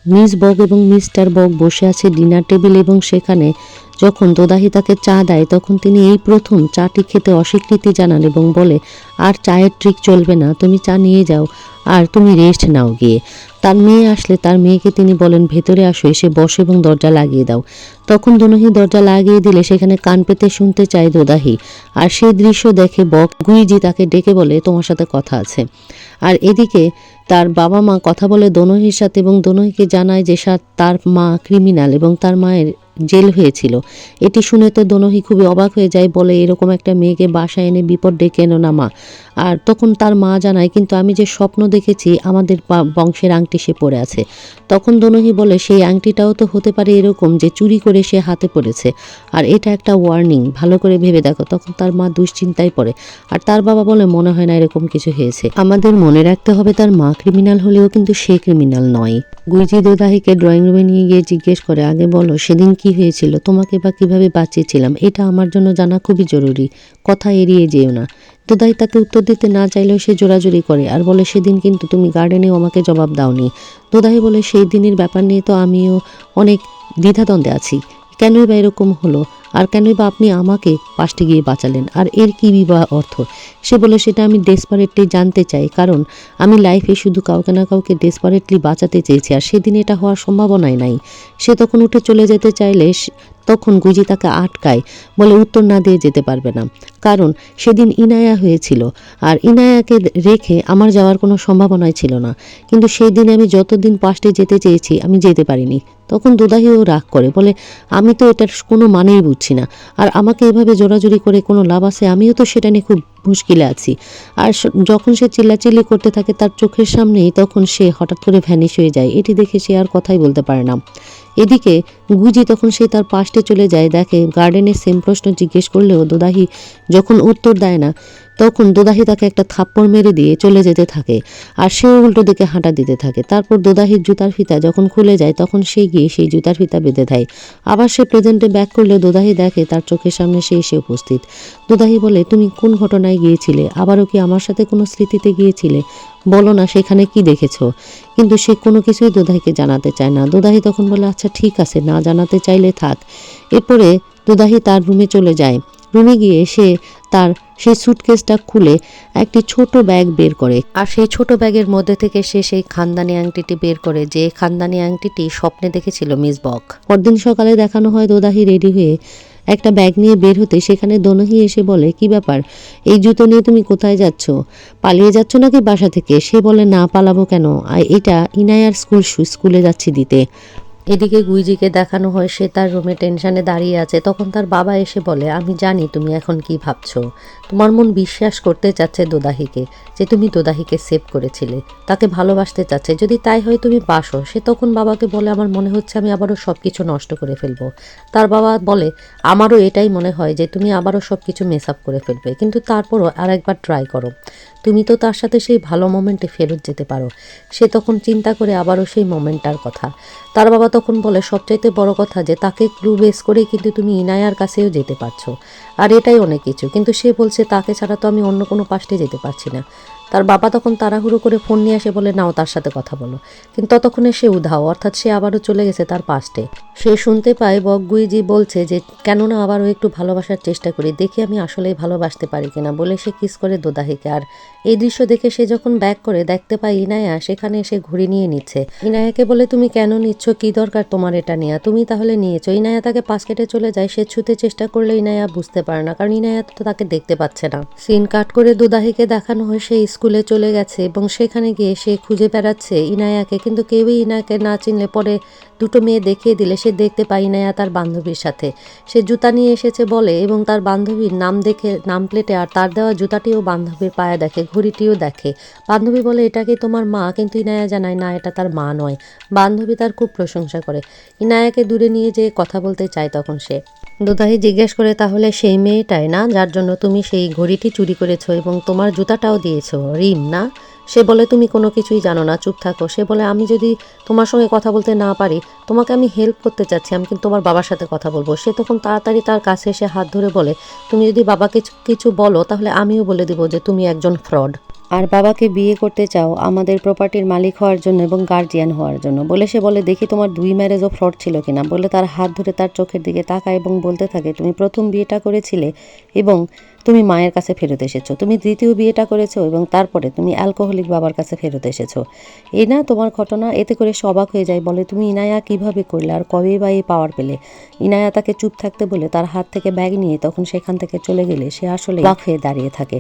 মিস বগ এবং মিস্টার বগ বসে আছে ডিনার টেবিল এবং সেখানে যখন দোদাহি তাকে চা দেয় তখন তিনি এই প্রথম চাটি খেতে অস্বীকৃতি জানান এবং বলে, আর চায়ের ট্রিক চলবে না, তুমি চা নিয়ে যাও আর তুমি রেস্ট নাও গিয়ে। তার মেয়ে আসলে তার মেয়েকে তিনি বলেন, ভেতরে আসো, এসে বসো এবং দরজা লাগিয়ে দাও। তখন দোনোহি দরজা লাগিয়ে দিলে সেখানে কান পেতে শুনতে চায় দোদাহি। আর সেই দৃশ্য দেখে বক গুইজি তাকে ডেকে বলে, তোমার সাথে কথা আছে। আর এদিকে তার বাবা মা কথা বলে দোনোহির সাথে এবং দোনোহিকে জানায় যে তার মা ক্রিমিনাল এবং তার মায়ের জেল হয়েছিল। এটি শুনে তো দোনোহি খুবই অবাক হয়ে যায়, বলে, এরকম একটা মেয়েকে বাসায় এনে বিপদ ডেকে এনো না মা। আর তখন তার মা জানায়, কিন্তু আমি যে স্বপ্ন দেখেছি আমাদের বংশের আংটি সে পরে আছে। তখন দোনোহি বলে, সেই আংটিটাও তো হতে পারে এরকম যে চুরি করে সে হাতে পড়েছে, আর এটা একটা ওয়ার্নিং, ভালো করে ভেবে দেখো। তখন তার মা দুশ্চিন্তায় পড়ে আর তার বাবা বলে, মনে হয় না এরকম কিছু হয়েছে, আমাদের মনে রাখতে হবে তার মা ক্রিমিনাল হলেও কিন্তু সে ক্রিমিনাল নয়। গুইজি দোদাহিকে ড্রয়িং রুমে নিয়ে গিয়ে জিজ্ঞেস করে, আগে বলো সেদিন কি হয়েছিল, তোমাকে বা কিভাবে বাঁচিয়েছিলাম, এটা আমার জন্য জানা খুবই জরুরি, কথা এড়িয়ে যেও না। দোদাহি তাকে উত্তর দিতে না চাইলেও সে জোরাজুরি করে আর বলে, সেদিন কিন্তু তুমি গার্ডেনেও আমাকে জবাব দাওনি। দোদাহি বলে, সেই দিনের ব্যাপার নিয়ে তো আমিও অনেক দ্বিধাদ্বন্দ্বে আছি, কেনই বা এরকম হলো, আর কেনই বা আপনি আমাকে পাশে গিয়ে বাঁচালেন, আর এর কি বিবাহ অর্থ? সে বলে, সেটা আমি ডেসপারেটলি জানতে চাই, কারণ আমি লাইফে শুধু কাউকে না কাউকে ডেসপারেটলি বাঁচাতে চেয়েছি, আর সেদিন এটা হওয়ার সম্ভাবনাই নাই। সে তখন উঠে চলে যেতে চাইলে তখন গুইজি তাকে আটকায়, বলে, উত্তর না দিয়ে যেতে পারবে না, কারণ সেদিন ইনায়া হয়েছিল আর ইনায়াকে রেখে আমার যাওয়ার কোনো সম্ভাবনাই ছিল না, কিন্তু সেই দিনে আমি যতদিন পাশে যেতে চেয়েছি আমি যেতে পারিনি। তখন দোদাহিও রাগ করে, বলে, আমি তো এটার কোনো মানেই বুঝছি না, আর আমাকে এভাবে জোরাজুরি করে কোনো লাভ আছে? আমিও তো সেটা নিয়ে খুব মুশকিলে আছি। আর যখন সে চিল্লাচিল্লি করতে থাকে তার চোখের সামনেই, তখন সে হঠাৎ করে ভ্যানিশ হয়ে যায়। এটি দেখে সে আর কথাই বলতে পারে না। এদিকে গুজি তখন সে তার পাশে চলে যায়, দেখে গার্ডেনের সেম প্রশ্ন জিজ্ঞেস করলেও দোদাহি যখন উত্তর দেয় না, তখন দোদাহি তাকে একটা থাপ্পড় মেরে দিয়ে চলে যেতে থাকে। আর সেও উল্টো দিকে হাঁটা দিতে থাকে। তারপর দোদাহির জুতার ফিতা যখন খুলে যায়, তখন সে গিয়ে সেই জুতার ফিতা বেঁধে দেয়। আবার সে প্রেজেন্টে ব্যাক করলে দোদাহি দেখে তার চোখের সামনে সে এসে উপস্থিত। দোদাহি বলে, তুমি কোন ঘটনায় গিয়েছিলে? আবারও কি আমার সাথে কোনো স্মৃতিতে গিয়েছিলে? বলো না সেখানে কি দেখেছো? কিন্তু সে কোনো কিছুই দোদাহিকে জানাতে চায় না। দোদাহি তখন বলে, আচ্ছা ঠিক আছে, না জানাতে চাইলে থাক। এরপরে দোদাহি তার রুমে চলে যায়। রুমে গিয়ে সে তার সেই সুটকেসটা খুলে একটি ছোট ব্যাগ বের করে, আর সেই ছোট ব্যাগের মধ্যে থেকে সে সেই খানদানি আংটিটি বের করে, যে খানদানি আংটিটি স্বপ্নে দেখেছিল মিস বক। পরদিন সকালে দেখানো হয় দোদাহি রেডি হয়ে একটা ব্যাগ নিয়ে বের হতে, সেখানে দোনহি এসে বলে, কি ব্যাপার, এই জুতো নিয়ে তুমি কোথায় যাচ্ছ? পালিয়ে যাচ্ছ নাকি বাসা থেকে? সে বলে, না পালাবো কেন, এটা ইনায়ার স্কুলে যাচ্ছি দিতে। এদিকে গুইজিকে দেখানো হয় সে তার রুমে টেনশনে দাঁড়িয়ে আছে। তখন তার বাবা এসে বলে, আমি জানি তুমি এখন কি ভাবছো। তোমার মন বিশ্বাস করতে চাচ্ছে দোদাহিকে, যে তুমি দোদাহিকে সেভ করেছিলে, তাকে ভালোবাসতে চাচ্ছে। যদি তাই হয় তুমি বাসো। সে তখন বাবাকে বলে, আমার মনে হচ্ছে আমি আবারও সব কিছু নষ্ট করে ফেলবো। তার বাবা বলে, আমারও এটাই মনে হয় যে তুমি আবারও সব কিছু মেস আপ করে ফেলবে, কিন্তু তারপরও আর একবার ট্রাই করো। তুমি তো তার সাথে সেই ভালো মোমেন্টে ফেরত যেতে পারো। সে তখন চিন্তা করে আবারও সেই মোমেন্টটার কথা। তার বাবা তখন বলে, সবচাইতে বড় কথা যে তাকে ক্লু বেস করেই কিন্তু তুমি ইনায়ার কাছেও যেতে পারছো, আর এটাই অনেক কিছু। কিন্তু সে বলছে, তাকে ছাড়া তো আমি অন্য কোনো পাশে যেতে পারছি না। তার বাবা তখন তাড়াহুড়ো করে ফোন নিয়ে আসে, বলে, নাও তার সাথে কথা বলো। কিন্তু ততক্ষণে সে উধাও, অর্থাৎ সে আবারও চলে গেছে তার পাশে। সে শুনতে পায় বকগুইজি বলছে যে, কেননা আবারও একটু ভালোবাসার চেষ্টা করি, দেখি আমি আসলেই ভালোবাসতে পারি কিনা, বলে সে কিস করে দোদাহিকে। আর এই দৃশ্য দেখে সে যখন ব্যাক করে দেখতে পায় ইনায়া সেখানে এসে ঘুড়ি নিয়ে নিচ্ছে। ইনায়াকে বলে, তুমি কেন নিচ্ছ, কি দরকার তোমার এটা নেওয়া, তুমি তাহলে নিয়েছো। ইনায়া তাকে পাশ কেটে চলে যায়। সে ছুতে চেষ্টা করলে ইনায়া বুঝতে পারে না, কারণ ইনায়া তো তাকে দেখতে পাচ্ছে না। সিন কাট করে দোদাহিকে দেখানো হয় সে স্কুলে চলে গেছে এবং সেখানে গিয়ে সে খুঁজে বেড়াচ্ছে ইনায়াকে, কিন্তু কেউই ইনায়াকে না চিনলে পরে দুটো মেয়ে দেখিয়ে দিলে সে দেখতে পায় ইনায়া তার বান্ধবীর সাথে। সে জুতা নিয়ে এসেছে বলে, এবং তার বান্ধবীর নাম দেখে নাম প্লেটে আর তার দেওয়া জুতাটিও বান্ধবীর পায়ে দেখে, ঘড়িটিও দেখে। বান্ধবী বলে, এটা কি তোমার মা? কিন্তু ইনায়া জানায় না, এটা তার মা নয়। বান্ধবী তার খুব প্রশংসা করে। ইনায়াকে দূরে নিয়ে যেয়ে কথা বলতে চায়। তখন সে দোদাহি জিজ্ঞেস করে, তাহলে সেই মেয়েটাই না যার জন্য তুমি সেই ঘড়িটি চুরি করেছো এবং তোমার জুতাটাও দিয়েছো, রিম না? সে বলে, তুমি কোনো কিছুই জানো না, চুপ থাকো। সে বলে, আমি যদি তোমার সঙ্গে কথা বলতে না পারি, তোমাকে আমি হেল্প করতে চাচ্ছি, আমি কিন্তু তোমার বাবার সাথে কথা বলবো। সে তখন তাড়াতাড়ি তার কাছে এসে হাত ধরে বলে, তুমি যদি বাবাকে কিছু বলো তাহলে আমিও বলে দিব যে তুমি একজন ফ্রড, আর বাবাকে বিয়ে করতে চাও আমাদের প্রপার্টির মালিক হওয়ার জন্য এবং গার্জিয়ান হওয়ার জন্য। বলে সে বলে, দেখি তোমার 2 ম্যারেজও ফ্রড ছিল কিনা। বলে তার হাত ধরে তার চোখের দিকে তাকায় এবং বলতে থাকে, তুমি প্রথম বিয়েটা করেছিলে এবং তুমি মায়ের কাছে ফেরত এসেছো, তুমি দ্বিতীয় বিয়েটা করেছো এবং তারপরে তুমি অ্যালকোহলিক বাবার কাছে ফেরত এসেছো। এই না তোমার ঘটনা? এতে করে সে অবাক হয়ে যায়। বলে, তুমি ইনায়া কিভাবে করলে আর কবেই বা এই পাওয়ার পেলে? ইনায়া তাকে চুপ থাকতে বলে তার হাত থেকে ব্যাগ নিয়ে তখন সেখান থেকে চলে গেলে সে আসলে অবাক হয়ে দাঁড়িয়ে থাকে।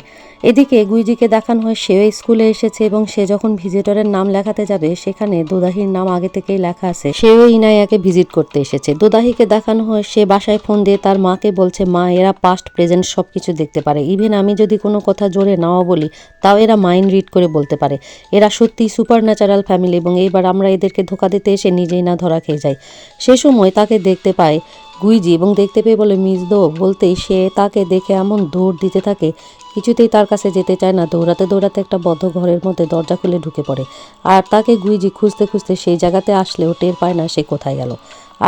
এদিকে গুইজিকে দেখানো হয় সেও স্কুলে এসেছে এবং সে যখন ভিজিটরের নাম লেখাতে যাবে সেখানে দোদাহির নাম আগে থেকেই লেখা আছে, সেও ইনায়াকে ভিজিট করতে এসেছে। দোদাহিকে দেখানো হয় সে বাসায় ফোন দিয়ে তার মাকে বলছে, মা এরা পাস্ট প্রেজেন্ট সব কিছু দেখতে পারে, ইভেন আমি যদি কোনো কথা জোরে নাও বলি তাও এরা মাইন্ড রিড করে বলতে পারে। এরা সত্যিই সুপার ন্যাচারাল ফ্যামিলি এবং এইবার আমরা এদেরকে ধোকা দিতে এসে নিজেই না ধরা খেয়ে যাই। সে সময় তাকে দেখতে পায় গুইজি এবং দেখতে পেয়ে বলে, মিস দো, বলতেই সে তাকে দেখে এমন দৌড় দিতে থাকে, কিছুতেই তার কাছে যেতে চায় না। দৌড়াতে দৌড়াতে একটা বদ্ধ ঘরের মধ্যে দরজা খুলে ঢুকে পড়ে। আর তাকে গুইজি খুঁজতে খুঁজতে সেই জায়গাতে আসলেও টের পায় না সে কোথায় গেল।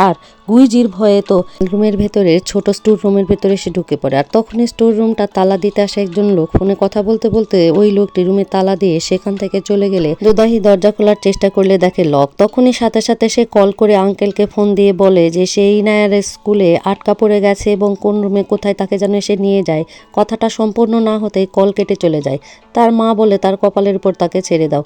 আর গুইজির ভয়ে তো রুমের ভেতরে ছোট স্টোর রুমের ভেতরে সে ঢুকে পড়ে। আর তখনই স্টোর রুমটা তালা দিতে আসে একজন লোক। ফোনে কথা বলতে বলতে ওই লোকটি রুমে তালা দিয়ে সেখান থেকে চলে গেলে দোদাহি দরজা খোলার চেষ্টা করলে দেখে লক। তখনই সাথে সাথে সে কল করে আঙ্কেলকে ফোন দিয়ে বলে যে সে ইনায়ার স্কুলে আটকা পড়ে গেছে এবং কোন রুমে কোথায় তাকে যেন এসে নিয়ে যায়। কথাটা সম্পূর্ণ না হতেই কল কেটে চলে যায়। তার মা বলে তার কপালের উপর তাকে ছেড়ে দাও।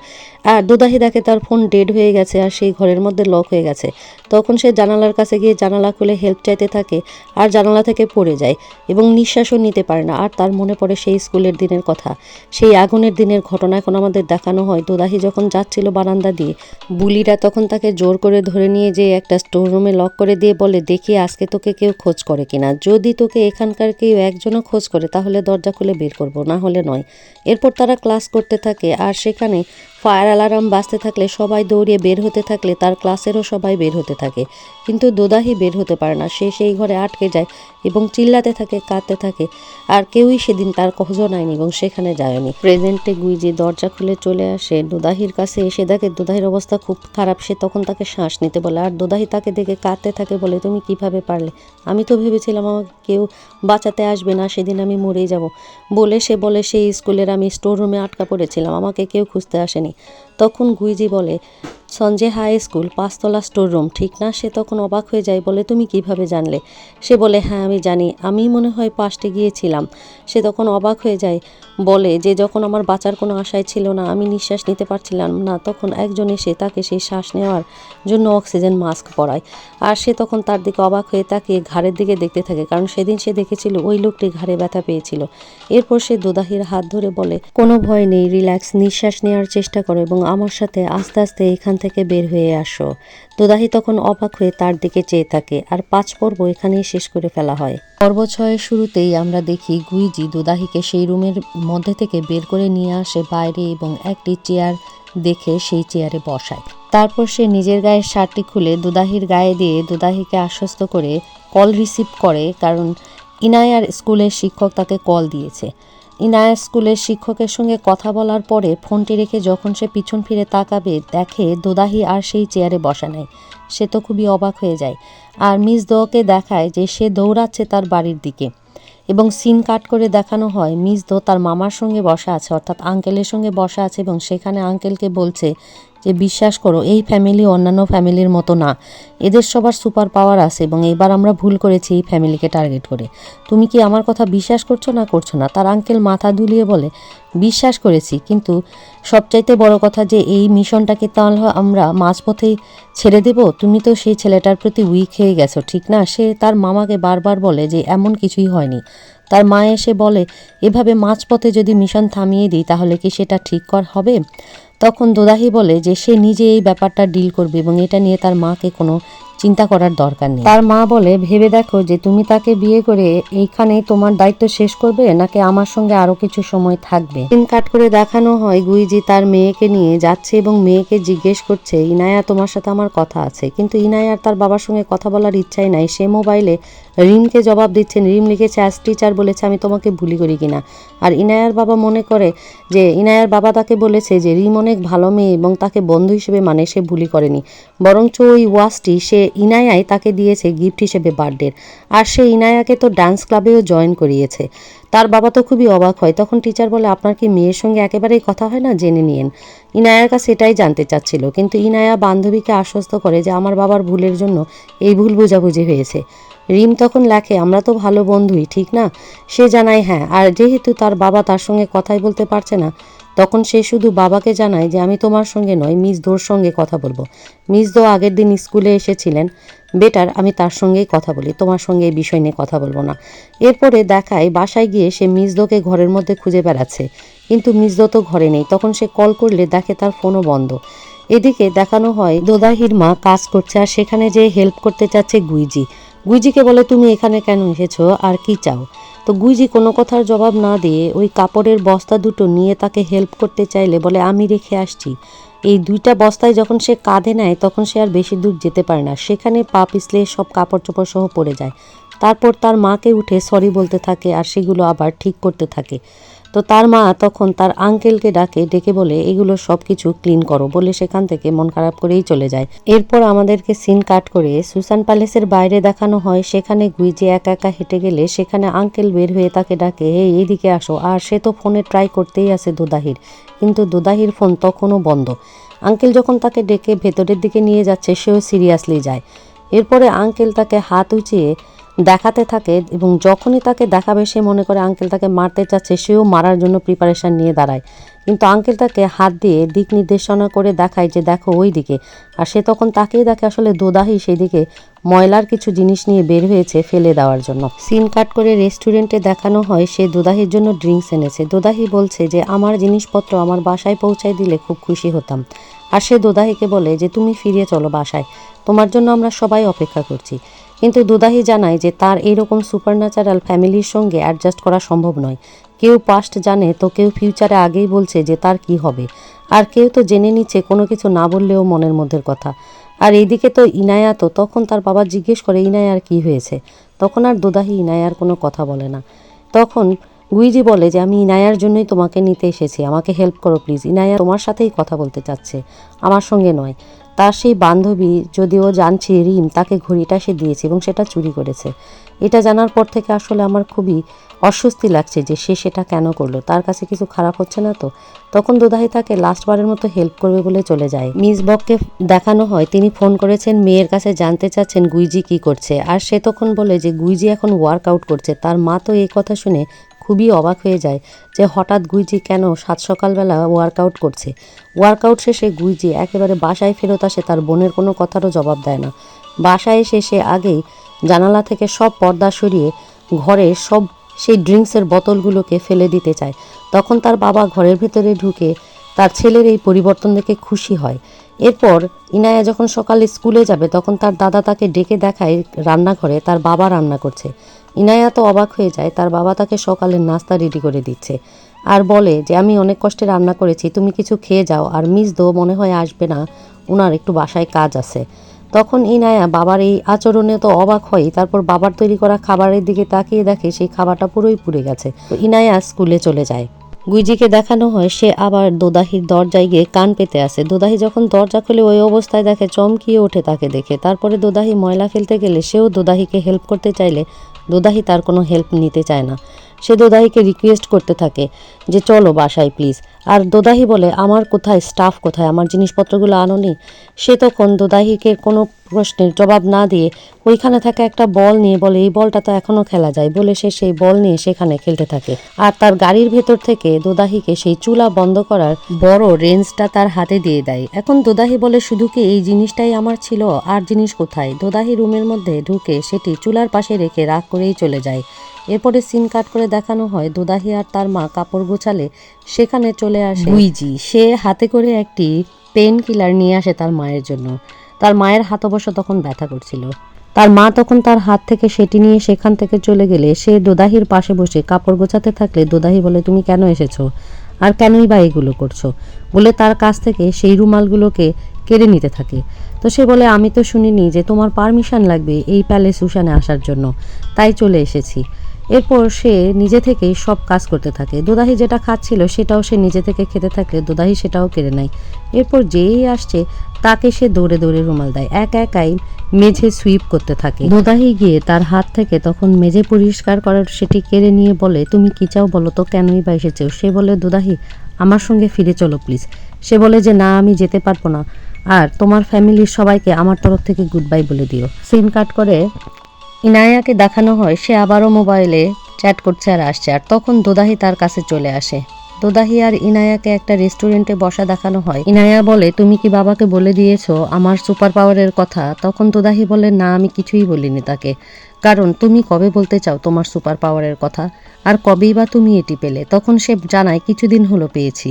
আর দোদাহি দেখে তার ফোন ডেড হয়ে গেছে আর সেই ঘরের মধ্যে লক হয়ে গেছে। তখন সে জানালার কাছে গিয়ে গিয়ে জানালা খুলে হেল্প চাইতে থাকে আর জানালা থেকে পড়ে যায় এবং নিঃশ্বাসও নিতে পারে না। আর তার মনে পড়ে সেই স্কুলের দিনের কথা, সেই আগুনের দিনের ঘটনা। এখন আমাদের দেখানো হয় দোদাহি যখন যাচ্ছিল বারান্দা দিয়ে, বুলিরা তখন তাকে জোর করে ধরে নিয়ে যেয়ে একটা স্টোর রুমে লক করে দিয়ে বলে, দেখি আজকে তোকে কেউ খোঁজ করে কিনা, যদি তোকে এখানকার কেউ একজনও খোঁজ করে তাহলে দরজা খুলে বের করবো, না হলে নয়। এরপর তারা ক্লাস করতে থাকে আর সেখানে ফায়ার অ্যালার্ম বাজতে থাকলে সবাই দৌড়িয়ে বের হতে থাকলে তার ক্লাসেরও সবাই বের হতে থাকে, কিন্তু দোদাহি বের হতে পারে না। সে সেই ঘরে আটকে যায় এবং চিল্লাতে থাকে, কাঁদতে থাকে। আর কেউই সেদিন তার খোঁজও নেয়নি এবং সেখানে যায়নি। প্রেজেন্টে গুইজি দরজা খুলে চলে আসে দোদাহির কাছে, এসে দেখে দোদাহির অবস্থা খুব খারাপ। সে তখন তাকে শ্বাস নিতে বলে আর দোদাহি তাকে দেখে কাঁদতে থাকে, বলে তুমি কিভাবে পারলে, আমি তো ভেবেছিলাম আমাকে কেউ বাঁচাতে আসবে না, সেদিন আমি মরেই যাব। বলে সে বলে সেই স্কুলের আমি স্টোর রুমে আটকা পড়েছিলাম, আমাকে কেউ খুঁজতে আসেনি। তখন গুইজি বলে, সঞ্জয় হাই স্কুল 5তলা স্টোর রুম ঠিক না? সে তখন অবাক হয়ে যায়, বলে তুমি কিভাবে জানলে? সে বলে হ্যাঁ আমি জানি, আমি মনে হয় পাস্টে গিয়েছিলাম। সে তখন অবাক হয়ে যায়, বলে যে যখন আমার বাঁচার কোনো আশাই ছিল না, আমি নিঃশ্বাস নিতে পারছিলাম না, তখন একজন এসে তাকে সেই শ্বাস নেওয়ার জন্য অক্সিজেন মাস্ক পরায়। আর সে তখন তার দিকে অবাক হয়ে তাকিয়ে ঘাড়ের দিকে দেখতে থাকে, কারণ সেদিন সে দেখেছিল ওই লোকটি ঘাড়ে ব্যথা পেয়েছিল। এরপর সে দোদাহির হাত ধরে বলে, কোনো ভয় নেই, রিল্যাক্স, নিঃশ্বাস নেওয়ার চেষ্টা করো এবং আমার সাথে আস্তে আস্তে এখান থেকে বের হয়ে আসো। দোদাহি তখন অবাক হয়ে তার দিকে চেয়ে থাকে। আর 5 পর্ব এখানেই শেষ করে ফেলা হয়। পর্ব 6-এর শুরুতেই আমরা দেখি গুইজি দোদাহিকে সেই রুমের মধ্যে থেকে বের করে নিয়ে আসে বাইরে এবং একটি চেয়ার দেখে সেই চেয়ারে বসায়। তারপর সে নিজের গায়ের শার্টটি খুলে দোদাহির গায়ে দিয়ে দোদাহিকে আশ্বস্ত করে কল রিসিভ করে, কারণ ইনায়ার স্কুলের শিক্ষক তাকে কল দিয়েছে। ইনায়া স্কুলের শিক্ষকের সঙ্গে কথা বলার পরে ফোনটি রেখে যখন সে পিছন ফিরে তাকাবে, দেখে দোদাহি আর সেই চেয়ারে বসা নেই। সে তো খুবই অবাক হয়ে যায় আর মিস দোকে দেখায় যে সে দৌড়াচ্ছে তার বাড়ির দিকে এবং সিন কাট করে দেখানো হয় মিস দো তার মামার সঙ্গে বসা আছে, অর্থাৎ আঙ্কেলের সঙ্গে বসা আছে এবং সেখানে আঙ্কেলকে বলছে যে বিশ্বাস করো এই ফ্যামিলি অন্যান্য ফ্যামিলির মতো না, এদের সবার সুপার পাওয়ার আছে এবং এবার আমরা ভুল করেছি এই ফ্যামিলিকে টার্গেট করে। তুমি কি আমার কথা বিশ্বাস করছো না করছো না? তার আঙ্কেল মাথা দুলিয়ে বলে, বিশ্বাস করেছি, কিন্তু সবচাইতে বড় কথা যে এই মিশনটাকে তাহলে আমরা মাঝপথেই ছেড়ে দেব। তুমি তো সেই ছেলেটার প্রতি উইক হয়ে গেছো ঠিক না? সে তার মামাকে বারবার বলে যে এমন কিছুই হয়নি। তার মা এসে বলে, এভাবে মাঝপথে যদি মিশন থামিয়ে দিই তাহলে কি সেটা ঠিক হবে? তখন দোদাহি বলে যে সে নিজে এই ব্যাপারটা ডিল করবে এবং এটা নিয়ে তার মাকে কোনো চিন্তা করার দরকার নেই। তার মা বলে, ভেবে দেখো যে তুমি তাকে বিয়ে করে এইখানেই তোমার দায়িত্ব শেষ করবে নাকি আমার সঙ্গে আরো কিছু সময় থাকবে। সিন কাট করে দেখানো হয় গুইজি তার মেয়েকে নিয়ে যাচ্ছে এবং মেয়েকে জিজ্ঞেস করছে, ইনায়া তোমার সাথে আমার কথা আছে। কিন্তু ইনায়ার তার বাবার সঙ্গে কথা বলার ইচ্ছাই নাই। সে মোবাইলে রিমকে জবাব দিচ্ছেন। রিম লিখেছে, আজ টিচার বলেছে আমি তোমাকে ভুলি করি কিনা। আর ইনায়ার বাবা মনে করে যে ইনায়ার বাবা তাকে বলেছে যে রিম অনেক ভালো মেয়ে এবং তাকে বন্ধু হিসেবে মানে, সে ভুলি করেনি। বরঞ্চ ওই ওয়াচটি সে ইনায়াই তাকে দিয়েছে গিফট হিসেবে বার্থডের। আর সে ইনায়াকে তো ডান্স ক্লাবেও জয়েন করিয়েছে। তার বাবা তো খুবই অবাক হয়। তখন টিচার বলে, আপনার কি মেয়ের সঙ্গে একেবারেই কথা হয় না? জেনে নিন। ইনায়ার কাছে এটাই জানতে চাচ্ছিল, কিন্তু ইনায়া বান্ধবীকে আশ্বস্ত করে যে আমার বাবার ভুলের জন্য এই ভুল বোঝাবুঝি হয়েছে। রিম তখন লেখে, আমরা তো ভালো বন্ধুই ঠিক না? সে জানায় হ্যাঁ। আর যেহেতু তার বাবা তার সঙ্গে কথাই বলতে পারছে না, তখন সে শুধু বাবাকে জানায় যে আমি তোমার সঙ্গে নয়, মিস দোর সঙ্গে কথা বলবো। মিস দো আগের দিন স্কুলে এসেছিলেন, বেটার আমি তার সঙ্গেই কথা বলি, তোমার সঙ্গে এই বিষয় নিয়ে কথা বলবো না। এরপরে দেখায় বাসায় গিয়ে সে মিস দোকে ঘরের মধ্যে খুঁজে বেড়াচ্ছে, কিন্তু মিস দো তো ঘরে নেই। তখন সে কল করলে দেখে তার ফোনও বন্ধ। এদিকে দেখানো হয় দোদাহির মা কাজ করছে আর সেখানে যে হেল্প করতে চাচ্ছে গুইজি। গুইজিকে বলে, তুমি এখানে কেন এসেছো আর কি চাও? তো গুইজি কোনো কথার জবাব না দিয়ে ওই কাপড়ের বস্তা দুটো নিয়ে তাকে হেল্প করতে চাইলে বলে, আমি রেখে আসছি। এই 2টা বস্তায় যখন সে কাঁধে নেয় তখন সে আর বেশি দূর যেতে পারে না, সেখানে পা পিছলে সব কাপড় চোপড় সহ পড়ে যায়। তারপর তার মাকে উঠে সরি বলতে থাকে আর সেগুলো আবার ঠিক করতে থাকে। তো তার মা তখন তার আঙ্কেলকে ডেকে বলে, এগুলো সব কিছু ক্লিন করো, বলে সেখান থেকে মন খারাপ করেই চলে যায়। এরপর আমাদেরকে সিন কাট করে সুসান প্যালেসের বাইরে দেখানো হয়। সেখানে গুইজি একা একা হেঁটে গেলে সেখানে আঙ্কেল বের হয়ে তাকে ডাকে, এই এইদিকে আসো। আর সে তো ফোনে ট্রাই করতেই আছে দোদাহির, কিন্তু দোদাহির ফোন তখনও বন্ধ। আঙ্কেল যখন তাকে ডেকে ভেতরের দিকে নিয়ে যাচ্ছে, সেও সিরিয়াসলি যায়। এরপরে আঙ্কেল তাকে হাত উঁচিয়ে দেখাতে থাকে এবং যখনই তাকে দেখাবে সে মনে করে আঙ্কেল তাকে মারতে চাচ্ছে, সেও মারার জন্য প্রিপারেশন নিয়ে দাঁড়ায়। কিন্তু আঙ্কেল তাকে হাত দিয়ে দিক নির্দেশনা করে দেখায় যে দেখো ওই দিকে। আর সে তখন তাকেই দেখে আসলে দোদাহি সেদিকে ময়লার কিছু জিনিস নিয়ে বের হয়েছে ফেলে দেওয়ার জন্য। সিন কাট করে রেস্টুরেন্টে দেখানো হয় সে দোদাহির জন্য ড্রিঙ্কস এনেছে। দোদাহি বলছে যে আমার জিনিসপত্র আমার বাসায় পৌঁছায় দিলে খুব খুশি হতাম। আর সে দোদাহিকে বলে যে তুমি ফিরে চলো বাসায়, তোমার জন্য আমরা সবাই অপেক্ষা করছি। কিন্তু দোদাহি জানায় যে তার এইরকম সুপারন্যাচারাল ফ্যামিলির সঙ্গে অ্যাডজাস্ট করা সম্ভব নয়। কেউ পাস্ট জানে তো কেউ ফিউচারে আগেই বলছে যে তার কি হবে, আর কেউ তো জেনে নিচ্ছে কোনো কিছু না বললেও মনের মধ্যের কথা। আর এইদিকে তো ইনায়া তো তখন তার বাবা জিজ্ঞেস করে ইনায়ার কি হয়েছে, তখন আর দোদাহি ইনায়ার কোনো কথা বলে না। তখন গুইজি বলে যে আমি ইনায়ার জন্যই তোমাকে নিতে এসেছি, আমাকে হেল্প করো প্লিজ, ইনায়া তোমার সাথেই কথা বলতে চাচ্ছে, আমার সঙ্গে নয়। তার সেই বান্ধবী, যদিও জানছি রিম, তাকে ঘড়িটা সে দিয়েছে এবং সেটা চুরি করেছে। এটা জানার পর থেকে আসলে আমার খুবই অস্বস্তি লাগছে যে সে সেটা কেন করলো, তার কাছে কিছু খারাপ হচ্ছে না তো। তখন দোদাহি তাকে লাস্টবারের মতো হেল্প করবে বলে চলে যায়। মিস বককে দেখানো হয় তিনি ফোন করেছেন মেয়ের কাছে, জানতে চাচ্ছেন গুইজি কি করছে। আর সে তখন বলে যে গুইজি এখন ওয়ার্কআউট করছে। তার মা তো এই কথা শুনে খুবই অবাক হয়ে যায় যে হঠাৎ গুইজি কেন সাত সকালবেলা ওয়ার্কআউট করছে। ওয়ার্কআউট শেষে গুইজি একেবারে বাসায় ফেরত আসে, তার বোনের কোনো কথারও জবাব দেয় না। বাসায় এসে সে আগেই জানালা থেকে সব পর্দা সরিয়ে ঘরে সব সেই ড্রিঙ্কসের বোতলগুলোকে ফেলে দিতে চায়। তখন তার বাবা ঘরের ভেতরে ঢুকে তার ছেলের এই পরিবর্তন দেখে খুশি হয়। এরপর ইনায়া যখন সকালে স্কুলে যাবে তখন তার দাদা তাকে ডেকে দেখায় রান্নাঘরে তার বাবা রান্না করছে। ইনায়া তো অবাক হয়ে যায়, তার বাবা তাকে সকালের নাস্তা রেডি করে দিচ্ছে আর বলে যে আমি অনেক কষ্টে রান্না করেছি, তুমি কিছু খেয়ে যাও, আর মিস দো মনে হয় আসবে না, ওনার একটু বাসায় কাজ আছে। তখন ইনায়া বাবার এই আচরণে তো অবাক হয়, তারপর বাবার তৈরি করা খাবারের দিকে তাকিয়ে দেখে সেই খাবারটা পুরোই পুড়ে গেছে। তো ইনায়া স্কুলে চলে যায়। গুইজিকে দেখানো হয় সে আবার দোদাহির দরজায় গিয়ে কান পেতে আসে। দোদাহি যখন দরজা খুলে ওই অবস্থায় দেখে চমকিয়ে ওঠে তাকে দেখে। তারপরে দোদাহি ময়লা ফেলতে গেলে সেও দোদাহিকে হেল্প করতে চাইলে দোদাহি তার কোনো হেল্প নিতে চায় না। সে দোদাহিকে রিকোয়েস্ট করতে থাকে যে চলো বাসায় প্লিজ। আর দোদাহি বলে আমার কোথায় স্টাফ, কোথায় আমার জিনিসপত্রগুলো আনোনি। সে তখন দোদাহিকে কোনো প্রশ্নের জবাব না দিয়ে ওইখানে থাকা একটা বল নিয়ে বলে এই বলটা তো এখনও খেলা যায়, বলে সে সেই বল নিয়ে সেখানে খেলতে থাকে। আর তার গাড়ির ভেতর থেকে দোদাহিকে সেই চুলা বন্ধ করার বড় রেঞ্জটা তার হাতে দিয়ে দেয়। এখন দোদাহি বলে শুধু কি এই জিনিসটাই আমার ছিল, আর জিনিস কোথায়? দোদাহি রুমের মধ্যে ঢুকে সেটি চুলার পাশে রেখে রাগ করেই চলে যায়। এরপরে সিন কাট করে দেখানো হয় দোদাহি আর তার মা কাপড় গোছালে সেখানে চলে আসে গুইজি। সে হাতে করে একটি পেন কিলার নিয়ে আসে তার মায়ের জন্য। তার মায়ের হাত অবশ্য তখন ব্যথা করছিল। তার মা তখন তার হাত থেকে সেটি নিয়ে সেখান থেকে চলে গেলে সে দোদাহির পাশে বসে কাপড় গোছাতে থাকলে দোদাহি বলে তুমি কেন এসেছো, আর কেনই বা এগুলো করছো, বলে তার কাছ থেকে সেই রুমালগুলোকে কেড়ে নিতে থাকে। তো সে বলে আমি তো শুনিনি যে তোমার পারমিশন লাগবে এই প্যালেস উশানে আসার জন্য, তাই চলে এসেছি। এরপর সে নিজে থেকেই সব কাজ করতে থাকে। দোদাহি যেটা খাচ্ছিল সেটাও সে নিজে থেকে খেতে থাকলে দোদাহি সেটাও কেড়ে নেয়। এরপর যেই আসছে তাকে সে দৌড়ে দৌড়ে রুমাল দেয়, একাই মেঝে সুইপ করতে থাকে। দোদাহি গিয়ে তার হাত থেকে তখন মেঝে পরিষ্কার করার সেটি কেড়ে নিয়ে বলে তুমি কি চাও বলো তো, কেনই বা এসেছো? সে বলে দোদাহি আমার সঙ্গে ফিরে চলো প্লিজ। সে বলে যে না আমি যেতে পারবো না, আর তোমার ফ্যামিলির সবাইকে আমার তরফ থেকে গুড বাই বলে দিও। সিন কাট করে ইনায়াকে দেখানো হয় সে আবারও মোবাইলে চ্যাট করছে আর আসছে, আর তখন দোদাহি তার কাছে চলে আসে। দোদাহি আর ইনায়াকে একটা রেস্টুরেন্টে বসা দেখানো হয়। ইনায়া বলে তুমি কি বাবাকে বলে দিয়েছো আমার সুপার পাওয়ারের কথা? তখন দোদাহি বলে না আমি কিছুই বলিনি তাকে, কারণ তুমি কবে বলতে চাও তোমার সুপার পাওয়ারের কথা, আর কবেই বা তুমি এটি পেলে? তখন সে জানায় কিছুদিন হলো পেয়েছি,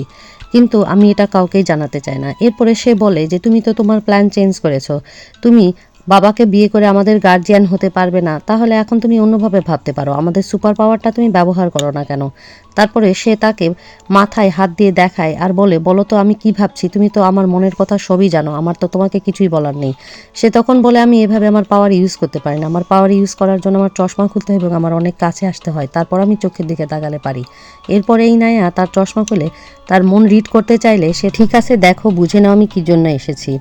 কিন্তু আমি এটা কাউকেই জানাতে চাই না। এরপরে সে বলে যে তুমি তো তোমার প্ল্যান চেঞ্জ করেছো, তুমি বাবাকে বিয়ে করে আমাদের গার্জিয়ান হতে পারবে না, তাহলে এখন তুমি অন্যভাবে ভাবতে পারো, আমাদের সুপার পাওয়ারটা তুমি ব্যবহার করো না কেন? তারপরে সে তাকে মাথায় হাত দিয়ে দেখায় আর বলে বলো তো আমি কি ভাবছি, তুমি তো আমার মনের কথা সবই জানো, আমার তো তোমাকে কিছুই বলার নেই। সে তখন বলে আমি এভাবে আমার পাওয়ার ইউজ করতে পারি না, আমার পাওয়ার ইউজ করার জন্য আমার চশমা খুলতে হয় এবং আমার অনেক কাছে আসতে হয়, তারপর আমি চোখের দিকে তাকালে পারি। এরপরে এই নায়া তার চশমা খুলে তার মন রিড করতে চাইলে সে ঠিক আছে দেখো বুঝে নাও আমি কি জন্য এসেছি।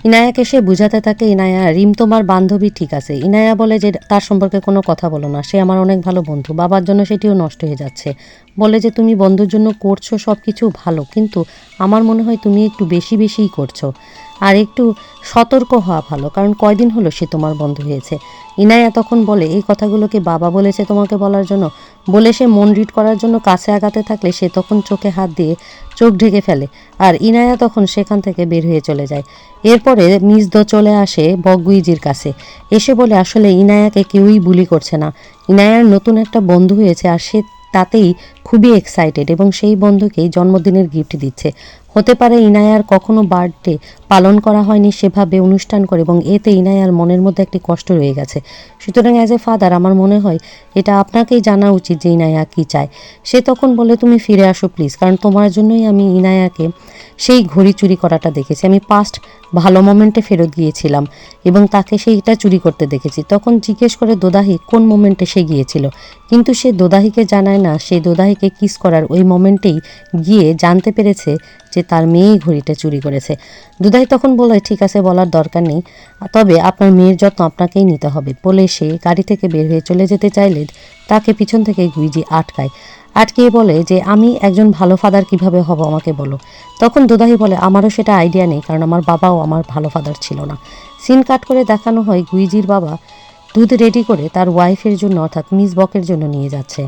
ইনায়াকে সে বুঝাতে থাকে ইনায়া রিম তোমার বান্ধবী ঠিক আছে। ইনায়া বলে যে তার সম্পর্কে কোনো কথা বলো না, সে আমার অনেক ভালো বন্ধু, বাবার জন্য সেটিও নষ্ট হয়ে যাচ্ছে। বলে যে তুমি বন্ধুর জন্য করছো সব কিছু ভালো, কিন্তু আমার মনে হয় তুমি একটু বেশিই করছো, আর একটু সতর্ক হওয়া ভালো, কারণ কয়দিন হলো সে তোমার বন্ধু হয়েছে। ইনায়া তখন বলে এই কথাগুলোকে বাবা বলেছে তোমাকে বলার জন্য, বলে সে মন রিড করার জন্য কাছে আগাতে থাকলে সে তখন চোখে হাত দিয়ে চোখ ঢেকে ফেলে আর ইনায়া তখন সেখান থেকে বের হয়ে চলে যায়। এরপরে মিসদ চলে আসে বকগুইজির কাছে, এসে বলে আসলে ইনায়াকে কেউই বুলি করছে না, ইনায়ার নতুন একটা বন্ধু হয়েছে আর সে তাতেই খুবই এক্সাইটেড এবং সেই বন্ধুকেই জন্মদিনের গিফট দিচ্ছে। হতে পারে ইনায়ার কখনো বার্থডে পালন করা হয়নি সেভাবে অনুষ্ঠান করে এবং এতে ইনায়ার মনের মধ্যে একটি কষ্ট রয়ে গেছে। সুতরাং অ্যাজ এ ফাদার আমার মনে হয় এটা আপনাকেই জানা উচিত যে ইনায়া কী চায়। সে তখন বলে তুমি ফিরে আসো প্লিজ, কারণ তোমার জন্যই আমি ইনায়াকে সেই ঘড়ি চুরি করাটা দেখেছি। আমি পাস্ট ভালো মোমেন্টে ফেরত গিয়েছিলাম এবং তাকে সেইটা চুরি করতে দেখেছি। তখন জিজ্ঞেস করে দোদাহি কোন মোমেন্টে সে গিয়েছিল, কিন্তু সে দোদাহিকে জানায় না সে দোদাহিকে কিস করার ওই মোমেন্টেই গিয়ে জানতে পেরেছে যে তার মেয়েই ঘড়িটা চুরি করেছে। দোদাহি তখন বলে ঠিক আছে, বলার দরকার নেই, তবে আপনার মেয়ের যত্ন আপনাকেই নিতে হবে বলে সে গাড়ি থেকে বের হয়ে চলে যেতে চাইলে তাকে পিছন থেকে গুইজি আটকিয়ে বলে যে আমি একজন ভালো ফাদার কিভাবে হব আমাকে বলো। তখন দোদাহি বলে আমারও সেটা আইডিয়া নেই, কারণ আমার বাবাও আমার ভালো ফাদার ছিল না। সিন কাট করে দেখানো হয় গুইজির বাবা দুধ রেডি করে তার ওয়াইফের জন্য অর্থাৎ মিস বকের জন্য নিয়ে যাচ্ছে।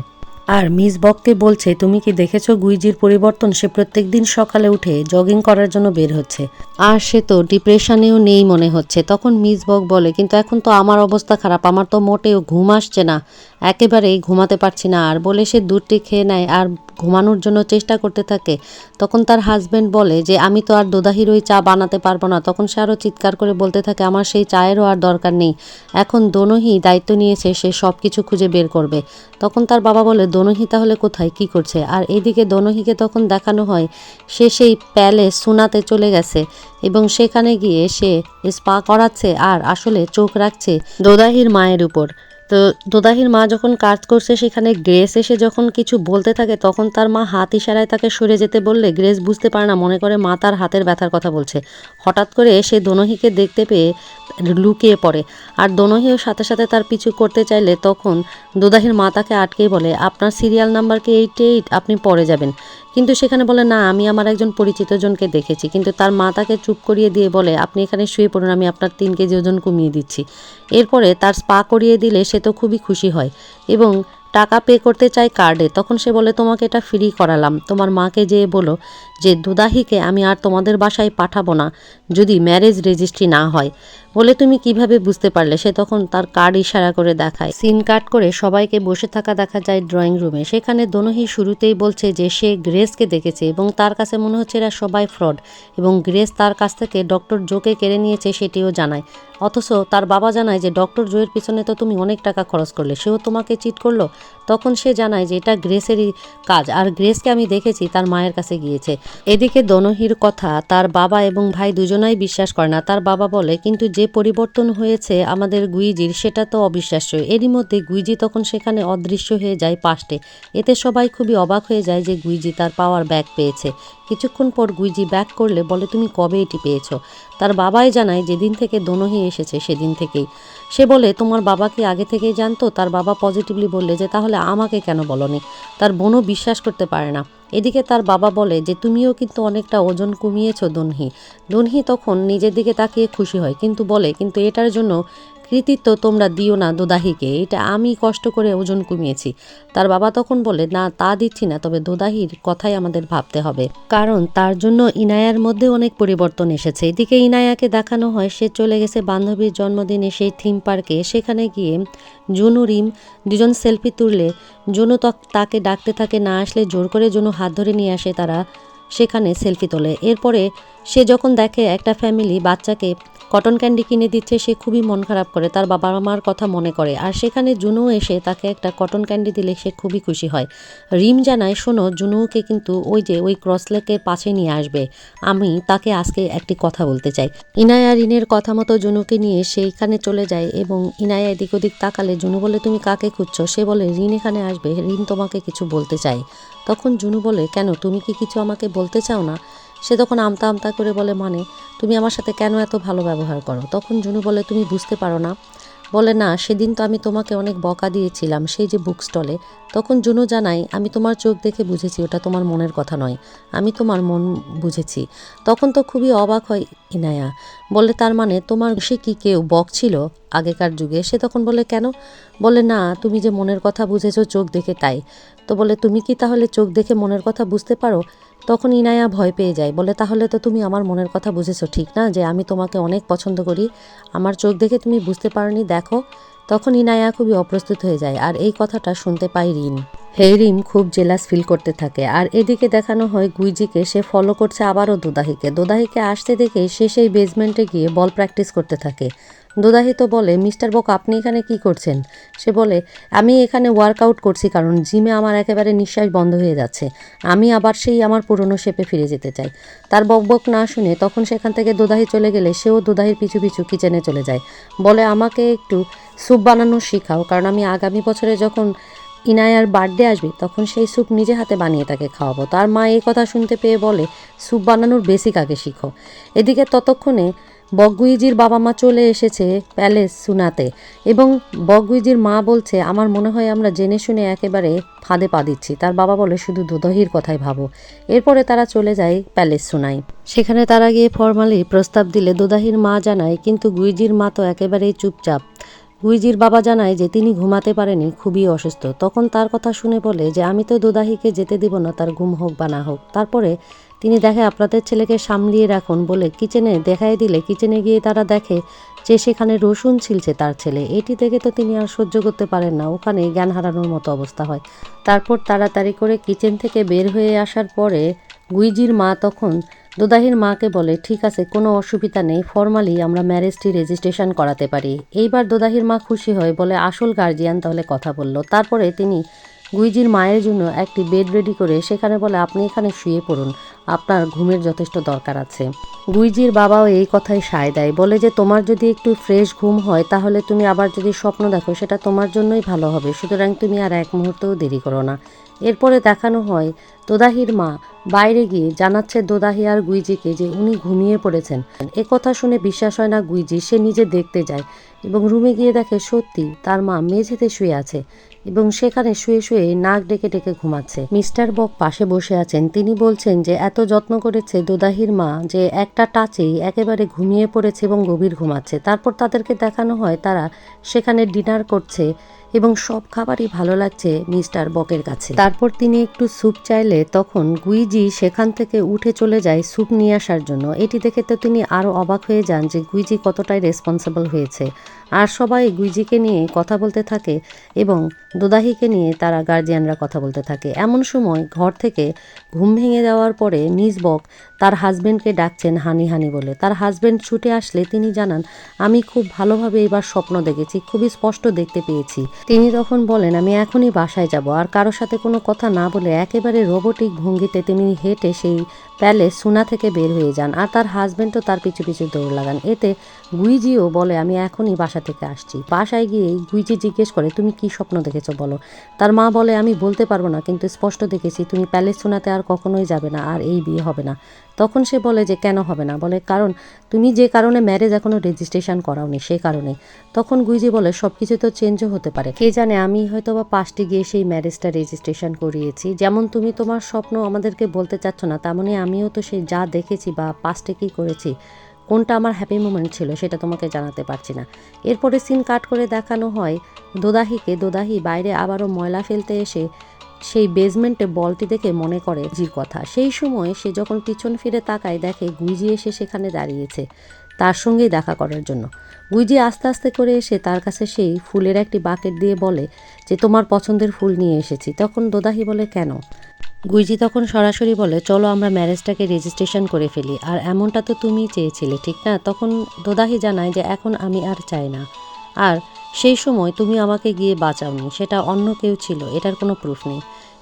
আর মিস বককে বলছে তুমি কি দেখেছো গুইজির পরিবর্তন, সে প্রত্যেক দিন সকালে উঠে জগিং করার জন্য বের হচ্ছে আর সে তো ডিপ্রেশনেও নেই মনে হচ্ছে। তখন মিস বক বলে কিন্তু এখন তো আমার অবস্থা খারাপ, আমার তো মোটেও ঘুম আসছে না, একেবারেই ঘুমাতে পারছি না, আর বলে সে দুধটি খেয়ে নেয় আর ঘুমানোর জন্য চেষ্টা করতে থাকে। তখন তার হাজব্যান্ড বলে যে আমি তো আর দোদাহির ওই চা বানাতে পারবো না। তখন সে আরও চিৎকার করে বলতে থাকে আমার সেই চায়েরও আর দরকার নেই, এখন দোনোহি দায়িত্ব নিয়েছে সে সব কিছু খুঁজে বের করবে। তখন তার বাবা বলে দোনোহি তাহলে কোথায় কি করছে, আর এদিকে দোনোহিকে তখন দেখানো হয় সে সেই প্যালেস সুনাতে চলে গেছে এবং সেখানে গিয়ে সে স্পা করাচ্ছে আর আসলে চোখ রাখছে দোদাহির মায়ের উপর। তো দোদাহির মা যখন কাজ করছে সেখানে গ্রেস এসে যখন কিছু বলতে থাকে তখন তার মা হাত ইশারায় তাকে সরে যেতে বললে গ্রেস বুঝতে পারে না, মনে করে মা তার হাতের ব্যথার কথা বলছে। হঠাৎ করে সে দোনোহিকে দেখতে পেয়ে লুকিয়ে পড়ে আর দোনোহিও সাথে সাথে তার পিছু করতে চাইলে তখন দোদাহির মা তাকে আটকেই বলে আপনার সিরিয়াল নাম্বারকে 88, আপনি পরে যাবেন। কিন্তু সেখানে বলে না আমি আমার একজন পরিচিত জনকে দেখেছি, কিন্তু তার মা তাকে চুপ করিয়ে দিয়ে বলে আপনি এখানে শুয়ে পড়ুন, আমি আপনার 3 কেজি ওজন কমিয়ে দিচ্ছি। এরপরে তার স্পা করিয়ে দিলে সে তো খুবই খুশি হয় এবং টাকা পে করতে চায় কার্ডে। তখন সে বলে তোমাকে এটা ফ্রি করালাম, তোমার মাকে যেয়ে বলো যে দুদাহিকে আমি আর তোমাদের বাসায় পাঠাবো না যদি ম্যারেজ রেজিস্ট্রি না হয়। বলে তুমি কিভাবে বুঝতে পারলে, সে তখন তার কার্ড ইশারা করে দেখায়। সিন কাট করে সবাইকে বসে থাকা দেখা যায় ড্রয়িং রুমে। সেখানে দোনোহি শুরুতেই বলছে যে সে গ্রেসকে দেখেছে এবং তার কাছে মনে হচ্ছে এরা সবাই ফ্রড এবং গ্রেস তার কাছ থেকে ডক্টর জোকে কেড়ে নিয়েছে সেটিও জানায়। অথচ তার বাবা জানায় যে ডক্টর জোয়ের পিছনে তো তুমি অনেক টাকা খরচ করলে, সেও তোমাকে চিট করলো। তখন সে জানায় যে এটা গ্রেসেরই কাজ আর গ্রেসকে আমি দেখেছি তার মায়ের কাছে গিয়েছে। এদিকে দোনোহির কথা তার বাবা এবং ভাই দুজনাই বিশ্বাস করে না। তার বাবা বলে কিন্তু যে পরিবর্তন হয়েছে আমাদের গুইজির সেটা তো অবিশ্বাস্য। এরই মধ্যে গুইজি তখন সেখানে অদৃশ্য হয়ে যায় পাস্টে। এতে সবাই খুবই অবাক হয়ে যায় যে গুইজি তার পাওয়ার ব্যাক পেয়েছে। কিছুক্ষণ পর গুইজি ব্যাক করলে বলে তুমি কবে এটি পেয়েছো। তার বাবাই জানায় যেদিন থেকে দোনোহি এসেছে সেদিন থেকেই। সে বলে তোমার বাবা কি আগে থেকেই জানতো। তার বাবা পজিটিভলি বললে যে তাহলে আমাকে কেন বলনি। তার বোনও বিশ্বাস করতে পারে না। এদিকে তার বাবা বলে যে তুমিও কিন্তু অনেকটা ওজন কমিয়েছো দোনহি। দোনহি তখন নিজের দিকে তাকিয়ে খুশি হয় কিন্তু বলে কিন্তু এটার জন্য কৃতিত্ব তোমরা দিও না দোদাহিকে, এটা আমি কষ্ট করে ওজন কমিয়েছি। তার বাবা তখন বলে না তা দিচ্ছি না, তবে দোদাহির কথাই আমাদের ভাবতে হবে, কারণ তার জন্য ইনায়ার মধ্যে অনেক পরিবর্তন এসেছে। এদিকে ইনায়াকে দেখানো হয় সে চলে গেছে বান্ধবীর জন্মদিনে সেই থিম পার্কে। সেখানে গিয়ে জুনু রিম দুজন সেলফি তুললে জুনু তাকে ডাকতে থাকে, না আসলে জোর করে জুনু হাত ধরে নিয়ে আসে, তারা সেখানে সেলফি তোলে। এরপরে সে যখন দেখে একটা ফ্যামিলি বাচ্চাকে কটন ক্যান্ডি কিনে দিচ্ছে সে খুবই মন খারাপ করে, তার বাবা মার কথা মনে করে। আর সেখানে জুনু এসে তাকে একটা কটন ক্যান্ডি দিলে সে খুবই খুশি হয়। রিম জানায় শোনো জুনুকে কিন্তু ওই ক্রসলেকের পাশে নিয়ে আসবে, আমি তাকে আজকে একটি কথা বলতে চাই। ইনায়া রিনের কথা মতো জুনুকে নিয়ে সেইখানে চলে যায় এবং ইনায়া এদিক ওদিক তাকালে জুনু বলে তুমি কাকে খুঁজছো। সে বলে রিন এখানে আসবে, রিন তোমাকে কিছু বলতে চাই। তখন জুনু বলে কেন, তুমি কি কিছু আমাকে বলতে চাও না। সে তখন আমতা আমতা করে বলে মানে তুমি আমার সাথে কেন এত ভালো ব্যবহার করো। তখন জুনু বলে তুমি বুঝতে পারো না। বলে না সেদিন তো আমি তোমাকে অনেক বকা দিয়েছিলাম সেই যে বুক স্টলে। তখন জুনু জানাই আমি তোমার চোখ দেখে বুঝেছি ওটা তোমার মনের কথা নয়, আমি তোমার মন বুঝেছি। তখন তো খুবই অবাক হয় ইনায়া, বলে তার মানে তোমার সে কি কেউ বক ছিল আগেকার যুগে। সে তখন বলে কেন। বলে না তুমি যে মনের কথা বুঝেছো চোখ দেখে তাই। তো বলে তুমি কি তাহলে চোখ দেখে মনের কথা বুঝতে পারো। তখন ইনায়া ভয় পেয়ে যায়, বলে তাহলে তো তুমি আমার মনের কথা বুঝেছো ঠিক না, যে আমি তোমাকে অনেক পছন্দ করি, আমার চোখ দেখে তুমি বুঝতে পারোনি, দেখো। তখন ইনায়া খুবই অপ্রস্তুত হয়ে যায়, আর এই কথাটা শুনতে পায় রিন। রিম খুব জেলাস ফিল করতে থাকে। আর এদিকে দেখানো হয় গুইজিকে, সে ফলো করছে আবারও দোদাহিকে আসতে দেখে সে সেই বেসমেন্টে গিয়ে বল প্র্যাকটিস করতে থাকে। দোদাহি তো বলে, মিস্টার বক আপনি এখানে কি করছেন? সে বলে, আমি এখানে ওয়ার্কআউট করছি কারণ জিমে আমার একেবারে নিঃশ্বাস বন্ধ হয়ে যাচ্ছে, আমি আবার সেই আমার পুরনো শেপে ফিরে যেতে চাই। তার বকবক না শুনে তখন সেখান থেকে দোদাহি চলে গেলে সেও দোদাহির পিছু পিছু কিচেনে চলে যায়। বলে, আমাকে একটু স্যুপ বানানো শেখাও, কারণ আমি আগামী বছরে যখন ইনায়ার বার্থডে আসবে তখন সেই স্যুপ নিজে হাতে বানিয়ে তাকে খাওয়াবো। তার মা এই কথা শুনতে পেয়ে বলে, স্যুপ বানানোর বেসিক আগে শিখো। এদিকে ততক্ষণে বকগুইজির বাবা মা চলে এসেছে প্যালেস সুনাতে, এবং বকগুইজির মা বলছে, আমার মনে হয় আমরা জেনে শুনে একেবারে ফাঁদে পা দিচ্ছি। তার বাবা বলে, শুধু দোদহির কথাই ভাবো। এরপরে তারা চলে যায় প্যালেস সুনাই। সেখানে তারা গিয়ে ফর্মালি প্রস্তাব দিলে দোদাহির মা জানায়, কিন্তু গুইজির মা তো একেবারেই চুপচাপ। গুইজির বাবা জানায় যে তিনি ঘুমাতে পারেনি, খুবই অসুস্থ। তখন তার কথা শুনে বলে যে আমি তো দোদাহিকে যেতে দিব না, তার ঘুম হোক বা না হোক। তারপরে তিনি দেখে আপনাদের ছেলেকে সামলিয়ে রাখুন বলে কিচেনে দেখাই দিলে কিচেনে গিয়ে তারা দেখে যে সেখানে রসুন ছিলছে তার ছেলে। এটি দেখে তো তিনি আর সহ্য করতে পারেন না, ওখানে জ্ঞান হারানোর মতো অবস্থা হয়। তারপর তাড়াতাড়ি করে কিচেন থেকে বের হয়ে আসার পরে গুইজির মা তখন দোদাহির মাকে বলে, ঠিক আছে, কোনো অসুবিধা নেই, ফর্মালি আমরা ম্যারেজটি রেজিস্ট্রেশন করাতে পারি। এইবার দোদাহির মা খুশি হয়, বলে আসল গার্জিয়ান তাহলে কথা বলল। তারপরে তিনি গুইজির মায়ের জন্য একটি বেড রেডি করে সেখানে বলে, আপনি এখানে শুয়ে পড়ুন, আপনার ঘুমের যথেষ্ট দরকার আছে। গুইজির বাবাও এই কথায় সায় দেয়, বলে যে তোমার যদি একটু ফ্রেশ ঘুম হয় তাহলে তুমি আবার যদি স্বপ্ন দেখো সেটা তোমার জন্যই ভালো হবে, সুতরাং তুমি আর এক মুহূর্তও দেরি করো না। এরপরে দেখানো হয় দোদাহির মা বাইরে গিয়ে জানাচ্ছে দোদাহি আর গুইজিকে যে উনি ঘুমিয়ে পড়েছেন। কথা শুনে বিশ্বাস হয় না গুইজি, সে নিজে দেখতে যায় এবং রুমে গিয়ে দেখে সত্যি তার মা মেঝেতে শুয়ে আছে এবং সেখানে শুয়ে শুয়ে নাক ডেকে ডেকে ঘুমাচ্ছে। মিস্টার বক পাশে বসে আছেন, তিনি বলছেন যে এত যত্ন করেছে দোদাহির মা যে একটা টাচেই একেবারে ঘুমিয়ে পড়েছে এবং গভীর ঘুমাচ্ছে। তারপর তাদেরকে দেখানো হয় তারা সেখানে ডিনার করছে এবং সব খাবারই ভালো লাগছে মিস্টার বকের কাছে। তারপর তিনি একটু স্যুপ চাইলে তখন গুইজি সেখান থেকে উঠে চলে যায় স্যুপ নিয়ে আসার জন্য। এটি দেখে তো তিনি আরও অবাক হয়ে যান যে গুইজি কতটাই রেসপন্সিবল হয়েছে। আর সবাই গুইজিকে নিয়ে কথা বলতে থাকে এবং দোদাহিকে নিয়ে তারা গার্জিয়ানরা কথা বলতে থাকে। এমন সময় ঘর থেকে ঘুম ভেঙে যাওয়ার পরে মিস বক তার হাজব্যান্ডকে ডাকছেন হানি হানি বলে। তার হাজব্যান্ড ছুটে আসলে তিনি জানান, আমি খুব ভালোভাবে এবার স্বপ্ন দেখেছি, খুবই স্পষ্ট দেখতে পেয়েছি। তিনি তখন বলেন, আমি এখনই বাসায় যাব। আর কারোর সাথে কোনো কথা না বলে একেবারে রোবোটিক ভঙ্গিতে তিনি হেঁটে সেই প্যালেস সুনা থেকে বের হয়ে যান। আর তার হাজব্যান্ডও তার পিছু পিছু দৌড় লাগান। এতে গুইজিও বলে, আমি এখনই বাসা থেকে আসছি। বাসায় গিয়ে গুইজি জিজ্ঞেস করে, তুমি কি স্বপ্ন দেখেছো বলো। তার মা বলে, আমি বলতে পারবো না, কিন্তু স্পষ্ট দেখেছি তুমি প্যালেস সুনাতে আর কখনোই যাবে না, আর এই বিয়ে হবে না। তখন সে বলে যে কেন হবে না, বলে কারণ তুমি যে কারণে ম্যারেজ এখনো রেজিস্ট্রেশন করাওনি সেই কারণে। তখন গুইজি বলে, সব কিছু তো চেঞ্জও হতে পারে, কে জানে, আমি হয়তো বা পাস্টে গিয়ে সেই ম্যারেজটা রেজিস্ট্রেশন করিয়েছি। যেমন তুমি তোমার স্বপ্ন আমাদেরকে বলতে চাচ্ছ না, তেমনই আমিও তো সেই যা দেখেছি বা পাস্টে কী করেছি, কোনটা আমার হ্যাপি মোমেন্ট ছিল সেটা তোমাকে জানাতে পারছি না। এরপরে সিন কাট করে দেখানো হয় দোদাহিকে। দোদাহি বাইরে আবারও ময়লা ফেলতে এসে সেই বেসমেন্টে বলটি দেখে মনে করে জির কথা। সেই সময় সে যখন পিছন ফিরে তাকায় দেখে গুইজি এসে সেখানে দাঁড়িয়েছে তার সঙ্গেই দেখা করার জন্য। গুইজি আস্তে আস্তে করে এসে তার কাছে সেই ফুলের একটি বাকেট দিয়ে বলে যে তোমার পছন্দের ফুল নিয়ে এসেছি। তখন দোদাহি বলে, কেন? গুইজি তখন সরাসরি বলে, চলো আমরা ম্যারেজটাকে রেজিস্ট্রেশন করে ফেলি, আর এমনটা তো তুমিই চেয়েছিলে ঠিক না? তখন দোদাহি জানায় যে এখন আমি আর চাই না, আর সেই সময় তুমি আমাকে গিয়ে বাঁচাওনি, সেটা অন্য কেউ ছিল, এটার কোনো প্রুফ নেই।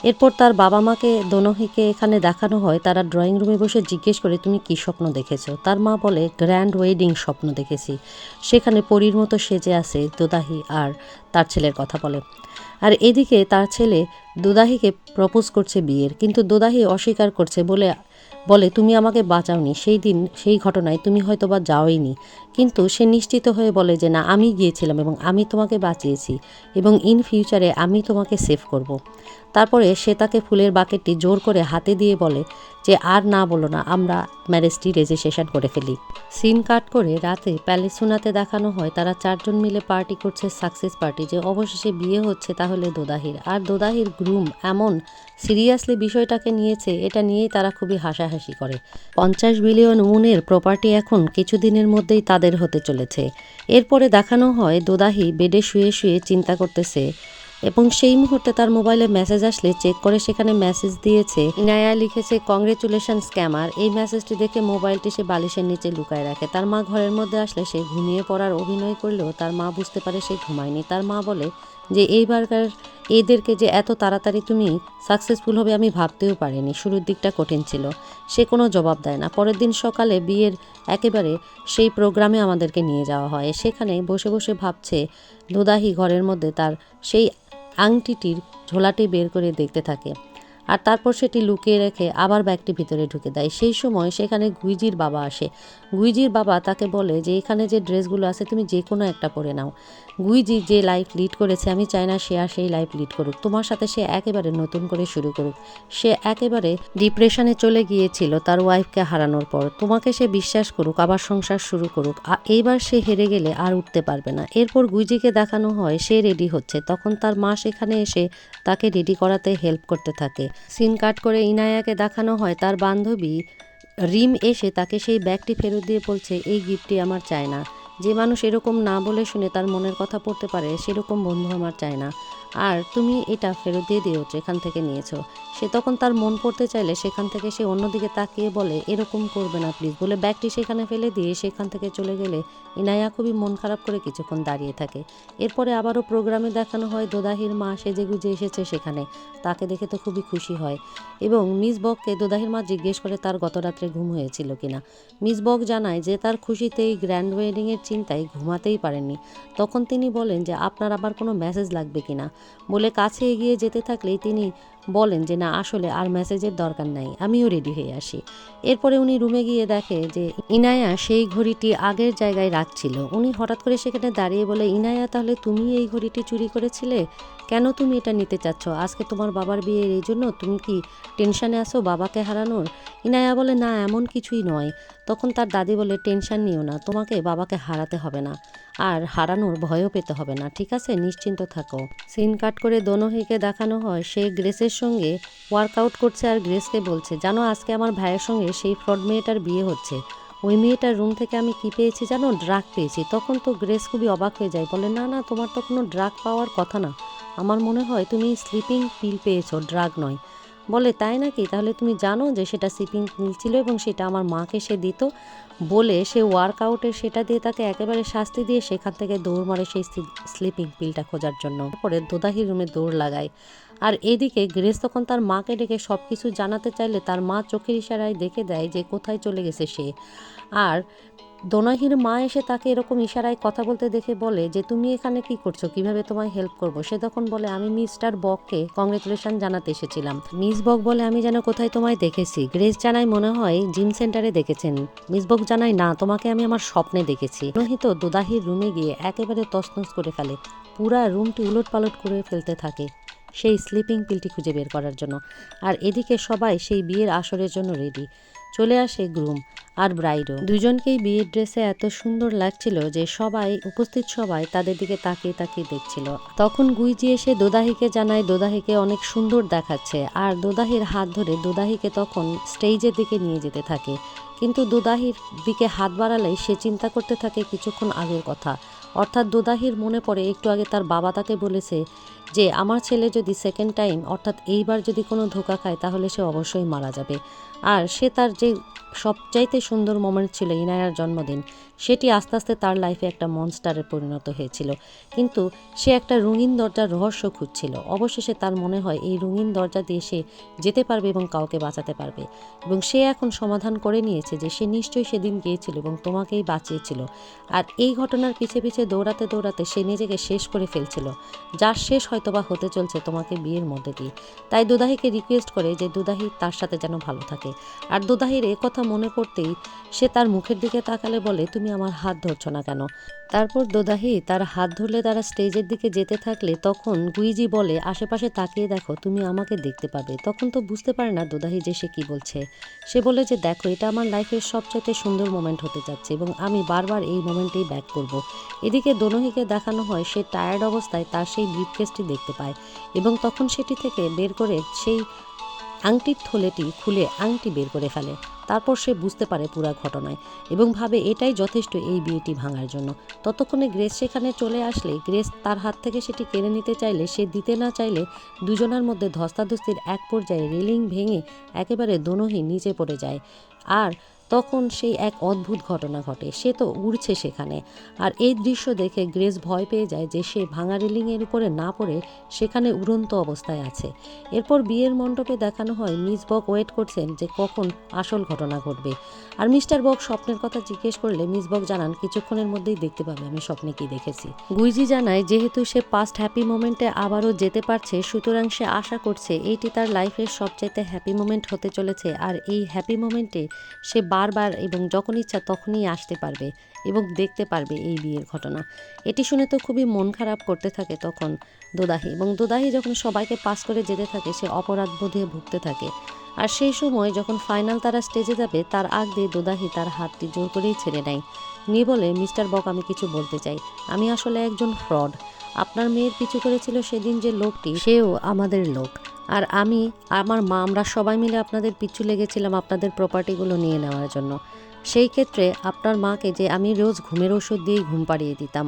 এরপর তার বাবা মাকে দোনোহিকে এখানে দেখানো হয়, তারা ড্রয়িং রুমে বসে জিজ্ঞেস করে, তুমি কী স্বপ্ন দেখেছো? তার মা বলে, গ্র্যান্ড ওয়েডিং স্বপ্ন দেখেছি, সেখানে পরীর মতো সেজে আছে দোদাহি আর তার ছেলের কথা বলে। আর এদিকে তার ছেলে দোদাহিকে প্রপোজ করছে বিয়ের, কিন্তু দোদাহি অস্বীকার করছে, বলে তুমি আমাকে বাঁচাওনি, সেই দিন সেই ঘটনায় তুমি হয়তো বা যাওইনি। কিন্তু সে নিশ্চিত হয়ে বলে যে না, আমি গিয়েছিলাম এবং আমি তোমাকে বাঁচিয়েছি এবং ইন ফিউচারে আমি তোমাকে সেভ করব। তারপরে সে তাকে ফুলের বাকেটটি জোর করে হাতে দিয়ে বলে যে আর না বলো না, আমরা ম্যারেজটি রেজিস্ট্রেশন করে ফেলি। সিন কাট করে রাতে প্যালেসুনাতে দেখানো হয় তারা 4 জন মিলে পার্টি করছে, সাকসেস পার্টি, যে অবশেষে বিয়ে হচ্ছে তাহলে দোদাহির। আর দোদাহির গ্রুম এমন সিরিয়াসলি বিষয়টাকে নিয়েছে, এটা নিয়েই তারা খুবই হাসাহাসি করে। 50 বিলিয়ন উনের প্রপার্টি এখন কিছুদিনের মধ্যেই তাদের হতে চলেছে। এরপরে দেখানো হয় দোদাহি বেডে শুয়ে শুয়ে চিন্তা করতেছে এবং সেই মুহূর্তে তার মোবাইলে মেসেজ আসলে চেক করে সেখানে মেসেজ দিয়েছে ইনায়া লিখেছে কংগ্রেচুলেশন স্ক্যামার। এই মেসেজটি দেখে মোবাইলটি সে বালিশের নিচে লুকায় রাখে। তার মা ঘরের মধ্যে আসলে সে ঘুমিয়ে পড়ার অভিনয় করলেও তার মা বুঝতে পারে সে ঘুমায়নি। তার মা বলে যে এইবারকার এদেরকে যে এত তাড়াতাড়ি তুমি সাকসেসফুল হবে আমি ভাবতেও পারিনি, শুরুর দিকটা কঠিন ছিল। সে কোনো জবাব দেয় না। পরের দিন সকালে বিয়ের একেবারে সেই প্রোগ্রামে আমাদেরকে নিয়ে যাওয়া হয়। সেখানে বসে বসে ভাবছে দোদাহি ঘরের মধ্যে তার সেই আংটিটির ঝোলাটি বের করে দেখতে থাকে আর তারপর সেটি লুকিয়ে রেখে আবার ব্যাগটি ভিতরে ঢুকে দেয়। সেই সময় সেখানে গুইজির বাবা আসে। গুইজির বাবা তাকে বলে যে এখানে যে ড্রেসগুলো আছে তুমি যে কোনো একটা পরে নাও। গুইজি যে লাইফ লিড করেছে আমি চাই না সে আর সেই লাইফ লিড করুক, তোমার সাথে সে একেবারে নতুন করে শুরু করুক। সে একেবারে ডিপ্রেশনে চলে গিয়েছিল তার ওয়াইফকে হারানোর পর, তোমাকে সে বিশ্বাস করুক, আবার সংসার শুরু করুক। এইবার সে হেরে গেলে আর উঠতে পারবে না। এরপর গুইজিকে দেখানো হয় সে রেডি হচ্ছে, তখন তার মা সেখানে এসে তাকে রেডি করাতে হেল্প করতে থাকে। সিন কাট করে ইনায়াকে দেখানো হয় তার বান্ধবী রিম এসে তাকে সেই ব্যাগটি ফেরত দিয়ে বলছে এই গিফটটি আমার চাই না। যে মানুষ এরকম না বলে শুনে তার মনের কথা পড়তে পারে সেরকম বন্ধু আমার চাই না, আর তুমি এটা ফেরত দিয়ে দিও যেখান থেকে নিয়েছো। সে তখন তার মন পড়তে চাইলে সেখান থেকে সে অন্যদিকে তাকিয়ে বলে এরকম করবে না প্লিজ, বলে ব্যাগটি সেখানে ফেলে দিয়ে সেখান থেকে চলে গেলে ইনায়া খুবই মন খারাপ করে কিছুক্ষণ দাঁড়িয়ে থাকে। এরপরে আবারও প্রোগ্রামে দেখানো হয় দোদাহির মা সেজে গুজে এসেছে সেখানে, তাকে দেখে তো খুবই খুশি হয় এবং মিস বককে দোদাহির মা জিজ্ঞেস করে তার গত রাত্রে ঘুম হয়েছিল কিনা। মিস বক জানায় যে তার খুশিতে এই গ্র্যান্ড ওয়েডিংয়ের চিন্তায় ঘুমাতেই পারেননি। তখন তিনি বলেন যে আপনার আবার কোনো মেসেজ লাগবে কিনা, বলে কাছে এগিয়ে যেতে থাকলেই তিনি বলেন যে না আসলে আর মেসেজের দরকার নাই, আমিও রেডি হয়ে আসি। এরপরে উনি রুমে গিয়ে দেখে যে ইনায়া সেই ঘড়িটি আগের জায়গায় রাখছিল। উনি হঠাৎ করে সেখানে দাঁড়িয়ে বলে ইনায়া তাহলে তুমি এই ঘড়িটি চুরি করেছিলে, কেন তুমি এটা নিতে চাচ্ছ? আজকে তোমার বাবার বিয়ের এই জন্য তুমি কি টেনশানে আসো বাবাকে হারানোর? ইনায়া বলে না এমন কিছুই নয়। তখন তার দাদি বলে টেনশন নিও না, তোমাকে বাবাকে হারাতে হবে না আর হারানোর ভয়ও পেতে হবে না, ঠিক আছে, নিশ্চিন্ত থাকো। সিন কাট করে দোনোহিকে দেখানো হয় সে গ্রেসের সঙ্গে ওয়ার্কআউট করছে আর গ্রেসকে বলছে জানো আজকে আমার ভাইয়ের সঙ্গে সেই ফ্রড মেয়েটার বিয়ে হচ্ছে, ওই মেয়েটার রুম থেকে আমি কি পেয়েছি জানো, ড্রাগ পেয়েছি। তখন তো গ্রেস খুবই অবাক হয়ে যায়, বলে না না তোমার তো কোনো ড্রাগ পাওয়ার কথা না, আমার মনে হয় তুমি স্লিপিং পিল পেয়েছো, ড্রাগ নয়। বলে তাই নাকি, তাহলে তুমি জানো যে সেটা স্লিপিং পিল ছিল এবং সেটা আমার মাকে সে দিত। বলে সে ওয়ার্কআউটের সেটা দিয়ে তাকে একেবারে শাস্তি দিয়ে সেখান থেকে দৌড় মারে সেই স্লিপিং পিলটা খোঁজার জন্য। পরে দোদাহির রুমে দৌড় লাগায়। আর এদিকে গ্রেস তখন তার মাকে ডেকে সব কিছু জানাতে চাইলে তার মা চোখের ইশারায় দেখে দেয় যে কোথায় চলে গেছে সে। আর দোনাহির মা এসে তাকে এরকম ইশারায় কথা বলতে দেখে বলে যে তুমি এখানে কি করছো, কিভাবে তোমায় হেল্প করব। সে তখন বলে আমি মিস্টার বককে কংগ্রেচুলেশন জানাতে এসেছিলাম। মিস বক বলে আমি যেন কোথায় তোমায় দেখেছি। গ্রেস জানায় মনে হয় জিম সেন্টারে দেখেছেন। মিস বক জানায় না, তোমাকে আমি আমার স্বপ্নে দেখেছি। দোনাহি তো দোদাহির রুমে গিয়ে একেবারে তছনছ করে ফেলে, পুরা রুমটি উলট পালট করে ফেলতে থাকে সেই স্লিপিং পিলটি খুঁজে বের করার জন্য। আর এদিকে সবাই সেই বিয়ের আসরের জন্য রেডি। চলে আসে গ্রুম আর ব্রাইডও, দুজনকেই বিয়ের ড্রেসে এত সুন্দর লাগছিল যে সবাই উপস্থিত সবাই তাদের দিকে তাকিয়ে তাকিয়ে দেখছিল। তখন গুইজি এসে দোদাহিকে জানায় দোদাহিকে অনেক সুন্দর দেখাচ্ছে আর দোদাহির হাত ধরে দোদাহিকে তখন স্টেজের দিকে নিয়ে যেতে থাকে। কিন্তু দোদাহির দিকে হাত বাড়ালেই সে চিন্তা করতে থাকে কিছুক্ষণ আগের কথা, অর্থাৎ দোদাহির মনে পড়ে একটু আগে তার বাবা তাকে বলেছে যে আমার ছেলে যদি সেকেন্ড টাইম অর্থাৎ এইবার যদি কোনো ধোঁকা খায় তাহলে সে অবশ্যই মারা যাবে। আর সে তার যে সবচাইতে সুন্দর মোমেন্ট ছিল ইনায়ার জন্মদিন, সেটি আস্তে আস্তে তার লাইফে একটা মনস্টারে পরিণত হয়েছিল। কিন্তু সে একটা রঙিন দরজার রহস্য খুঁজছিল। অবশেষে তার মনে হয় এই রঙিন দরজা দিয়ে সে যেতে পারবে এবং কাউকে বাঁচাতে পারবে। এবং সে এখন সমাধান করে নিয়েছে যে সে নিশ্চয়ই সেদিন গিয়েছিল এবং তোমাকেই বাঁচিয়েছিল। আর এই ঘটনার পিছে পিছে দৌড়াতে দৌড়াতে সে নিজেকে শেষ করে ফেলছিল, যার শেষ হয়তোবা হতে চলছে তোমাকে বিয়ের মধ্যে দিয়ে। তাই দুদাহিকে রিকোয়েস্ট করে যে দুদাহি তার সাথে যেন ভালো থাকে। আর দোদাহির এ কথা মনে পড়তেই সে তার মুখের দিকে তাকালে বলে, তুমি আমার হাত ধরছো না কেন? তারপর দোদাহি তার হাত ধরলে তারা স্টেজের দিকে যেতে থাকলে তখন গুইজি বলে, আশেপাশে তাকিয়ে দেখো, তুমি আমাকে দেখতে পাবে। তখন তো বুঝতে পারে না দোদাহি যে সে কি বলছে। সে বলে যে, দেখো, এটা আমার লাইফের সবচাইতে সুন্দর মোমেন্ট হতে যাচ্ছে এবং আমি বারবার এই মোমেন্টেই ব্যাক করব। এদিকে দোনোহিকে দেখানো হয় সে টায়ার্ড অবস্থায় তার সেই ব্রিফকেসটি দেখতে পায় এবং তখন সেটি থেকে বের করে সেই আংটির থলেটি খুলে আংটি বের করে ফেলে। তারপর সে বুঝতে পারে পুরো ঘটনায় এবং ভাবে এটাই যথেষ্ট এই বিয়েটি ভাঙার জন্য। ততক্ষণে গ্রেস সেখানে চলে আসলে গ্রেস তার হাত থেকে সেটি কেড়ে নিতে চাইলে সে দিতে না চাইলে দুজনের মধ্যে ধস্তাধস্তির এক পর্যায়ে রেলিং ভেঙে একেবারে দোনোহি নিচে পড়ে যায়। আর তখন সেই এক অদ্ভুত ঘটনা ঘটে, সে তো উড়ছে সেখানে। আর এই দৃশ্য দেখে গ্রেস ভয় পেয়ে যায় যে সে ভাঙা রেলিংয়ের উপরে না পড়ে সেখানে উড়ন্ত অবস্থায় আছে। এরপর বিয়ের মণ্ডপে দেখানো হয় মিস বক ওয়েট করছেন যে কখন আসল ঘটনা ঘটবে। আর মিস্টার বক স্বপ্নের কথা জিজ্ঞেস করলে মিস বক জানান কিছুক্ষণের মধ্যেই দেখতে পাবে আমি স্বপ্নে কি দেখেছি। গুইজি জানায় যেহেতু সে পাস্ট হ্যাপি মোমেন্টে আবারও যেতে পারছে, সুতরাং সে আশা করছে এইটি তার লাইফের সবচাইতে হ্যাপি মোমেন্ট হতে চলেছে। আর এই হ্যাপি মোমেন্টে সে বারবার এবং যখন ইচ্ছা তখনই আসতে পারবে এবং দেখতে পারবে এই বিয়ের ঘটনা। এটি শুনে তো খুবই মন খারাপ করতে থাকে তখন দোদাহি, এবং দোদাহি যখন সবাইকে পাস করে যেতে থাকে সে অপরাধ বোধে ভুগতে থাকে। আর সেই সময় যখন ফাইনাল তারা স্টেজে যাবে তার আগ দিয়ে দোদাহি তার হাতটি জোর করেই ছেড়ে নেয়, নিয়ে বলে, মিস্টার বক, আমি কিছু বলতে চাই। আমি আসলে একজন ফ্রড। আপনার মেয়ের পিছু করেছিল সেদিন যে লোকটি, সেও আমাদের লোক। আর আমি, আমার মা, আমরা সবাই মিলে আপনাদের পিছু লেগেছিলাম আপনাদের প্রপার্টিগুলো নিয়ে নেওয়ার জন্য। সেই ক্ষেত্রে আপনার মাকে যে আমি রোজ ঘুমের ওষুধ দিয়েই ঘুম পাড়িয়ে দিতাম।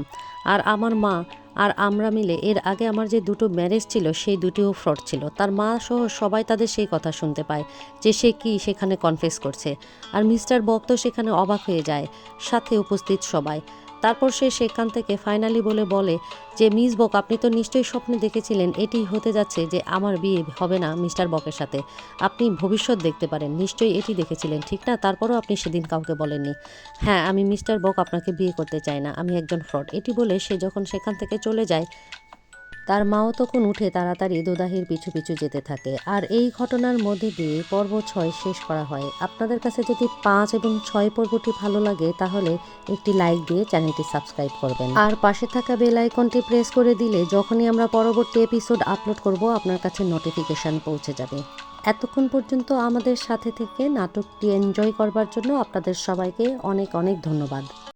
আর আমার মা আর আমরা মিলে এর আগে আমার যে দুটো ম্যারেজ ছিল সেই দুটিও ফ্রড ছিল। তার মা সহ সবাই তাদের সেই কথা শুনতে পায় যে সে কি সেখানে কনফেস করছে। আর মিস্টার বক তো সেখানে অবাক হয়ে যায়, সাথে উপস্থিত সবাই। তারপর সে সেখান থেকে ফাইনালি বলে যে, মিস বক, আপনি তো নিশ্চয়ই স্বপ্নে দেখেছিলেন এটি হতে যাচ্ছে যে আমার বিয়ে হবে না মিস্টার বকের সাথে। আপনি ভবিষ্যৎ দেখতে পারেন, নিশ্চয়ই এটি দেখেছিলেন, ঠিক না? তারপরও আপনি সেদিন কাউকে বলেননি। হ্যাঁ, আমি মিস্টার বক আপনাকে বিয়ে করতে চাই না, আমি একজন ফ্রড। এটি বলে সে যখন সেখান থেকে চলে যায় তার মাও তখন উঠে তাড়াতাড়ি দোদাহির পিছু পিছু যেতে থাকে। আর এই ঘটনার মধ্যে দিয়ে পর্ব 6 শেষ করা হয়। আপনাদের কাছে যদি 5 এবং 6 পর্বটি ভালো লাগে তাহলে একটি লাইক দিয়ে চ্যানেলটি সাবস্ক্রাইব করবেন। আর পাশে থাকা বেল আইকনটি প্রেস করে দিলে যখনই আমরা পরবর্তী এপিসোড আপলোড করব আপনার কাছে নোটিফিকেশন পৌঁছে যাবে। এতক্ষণ পর্যন্ত আমাদের সাথে থেকে নাটকটি এনজয় করবার জন্য আপনাদের সবাইকে অনেক অনেক ধন্যবাদ।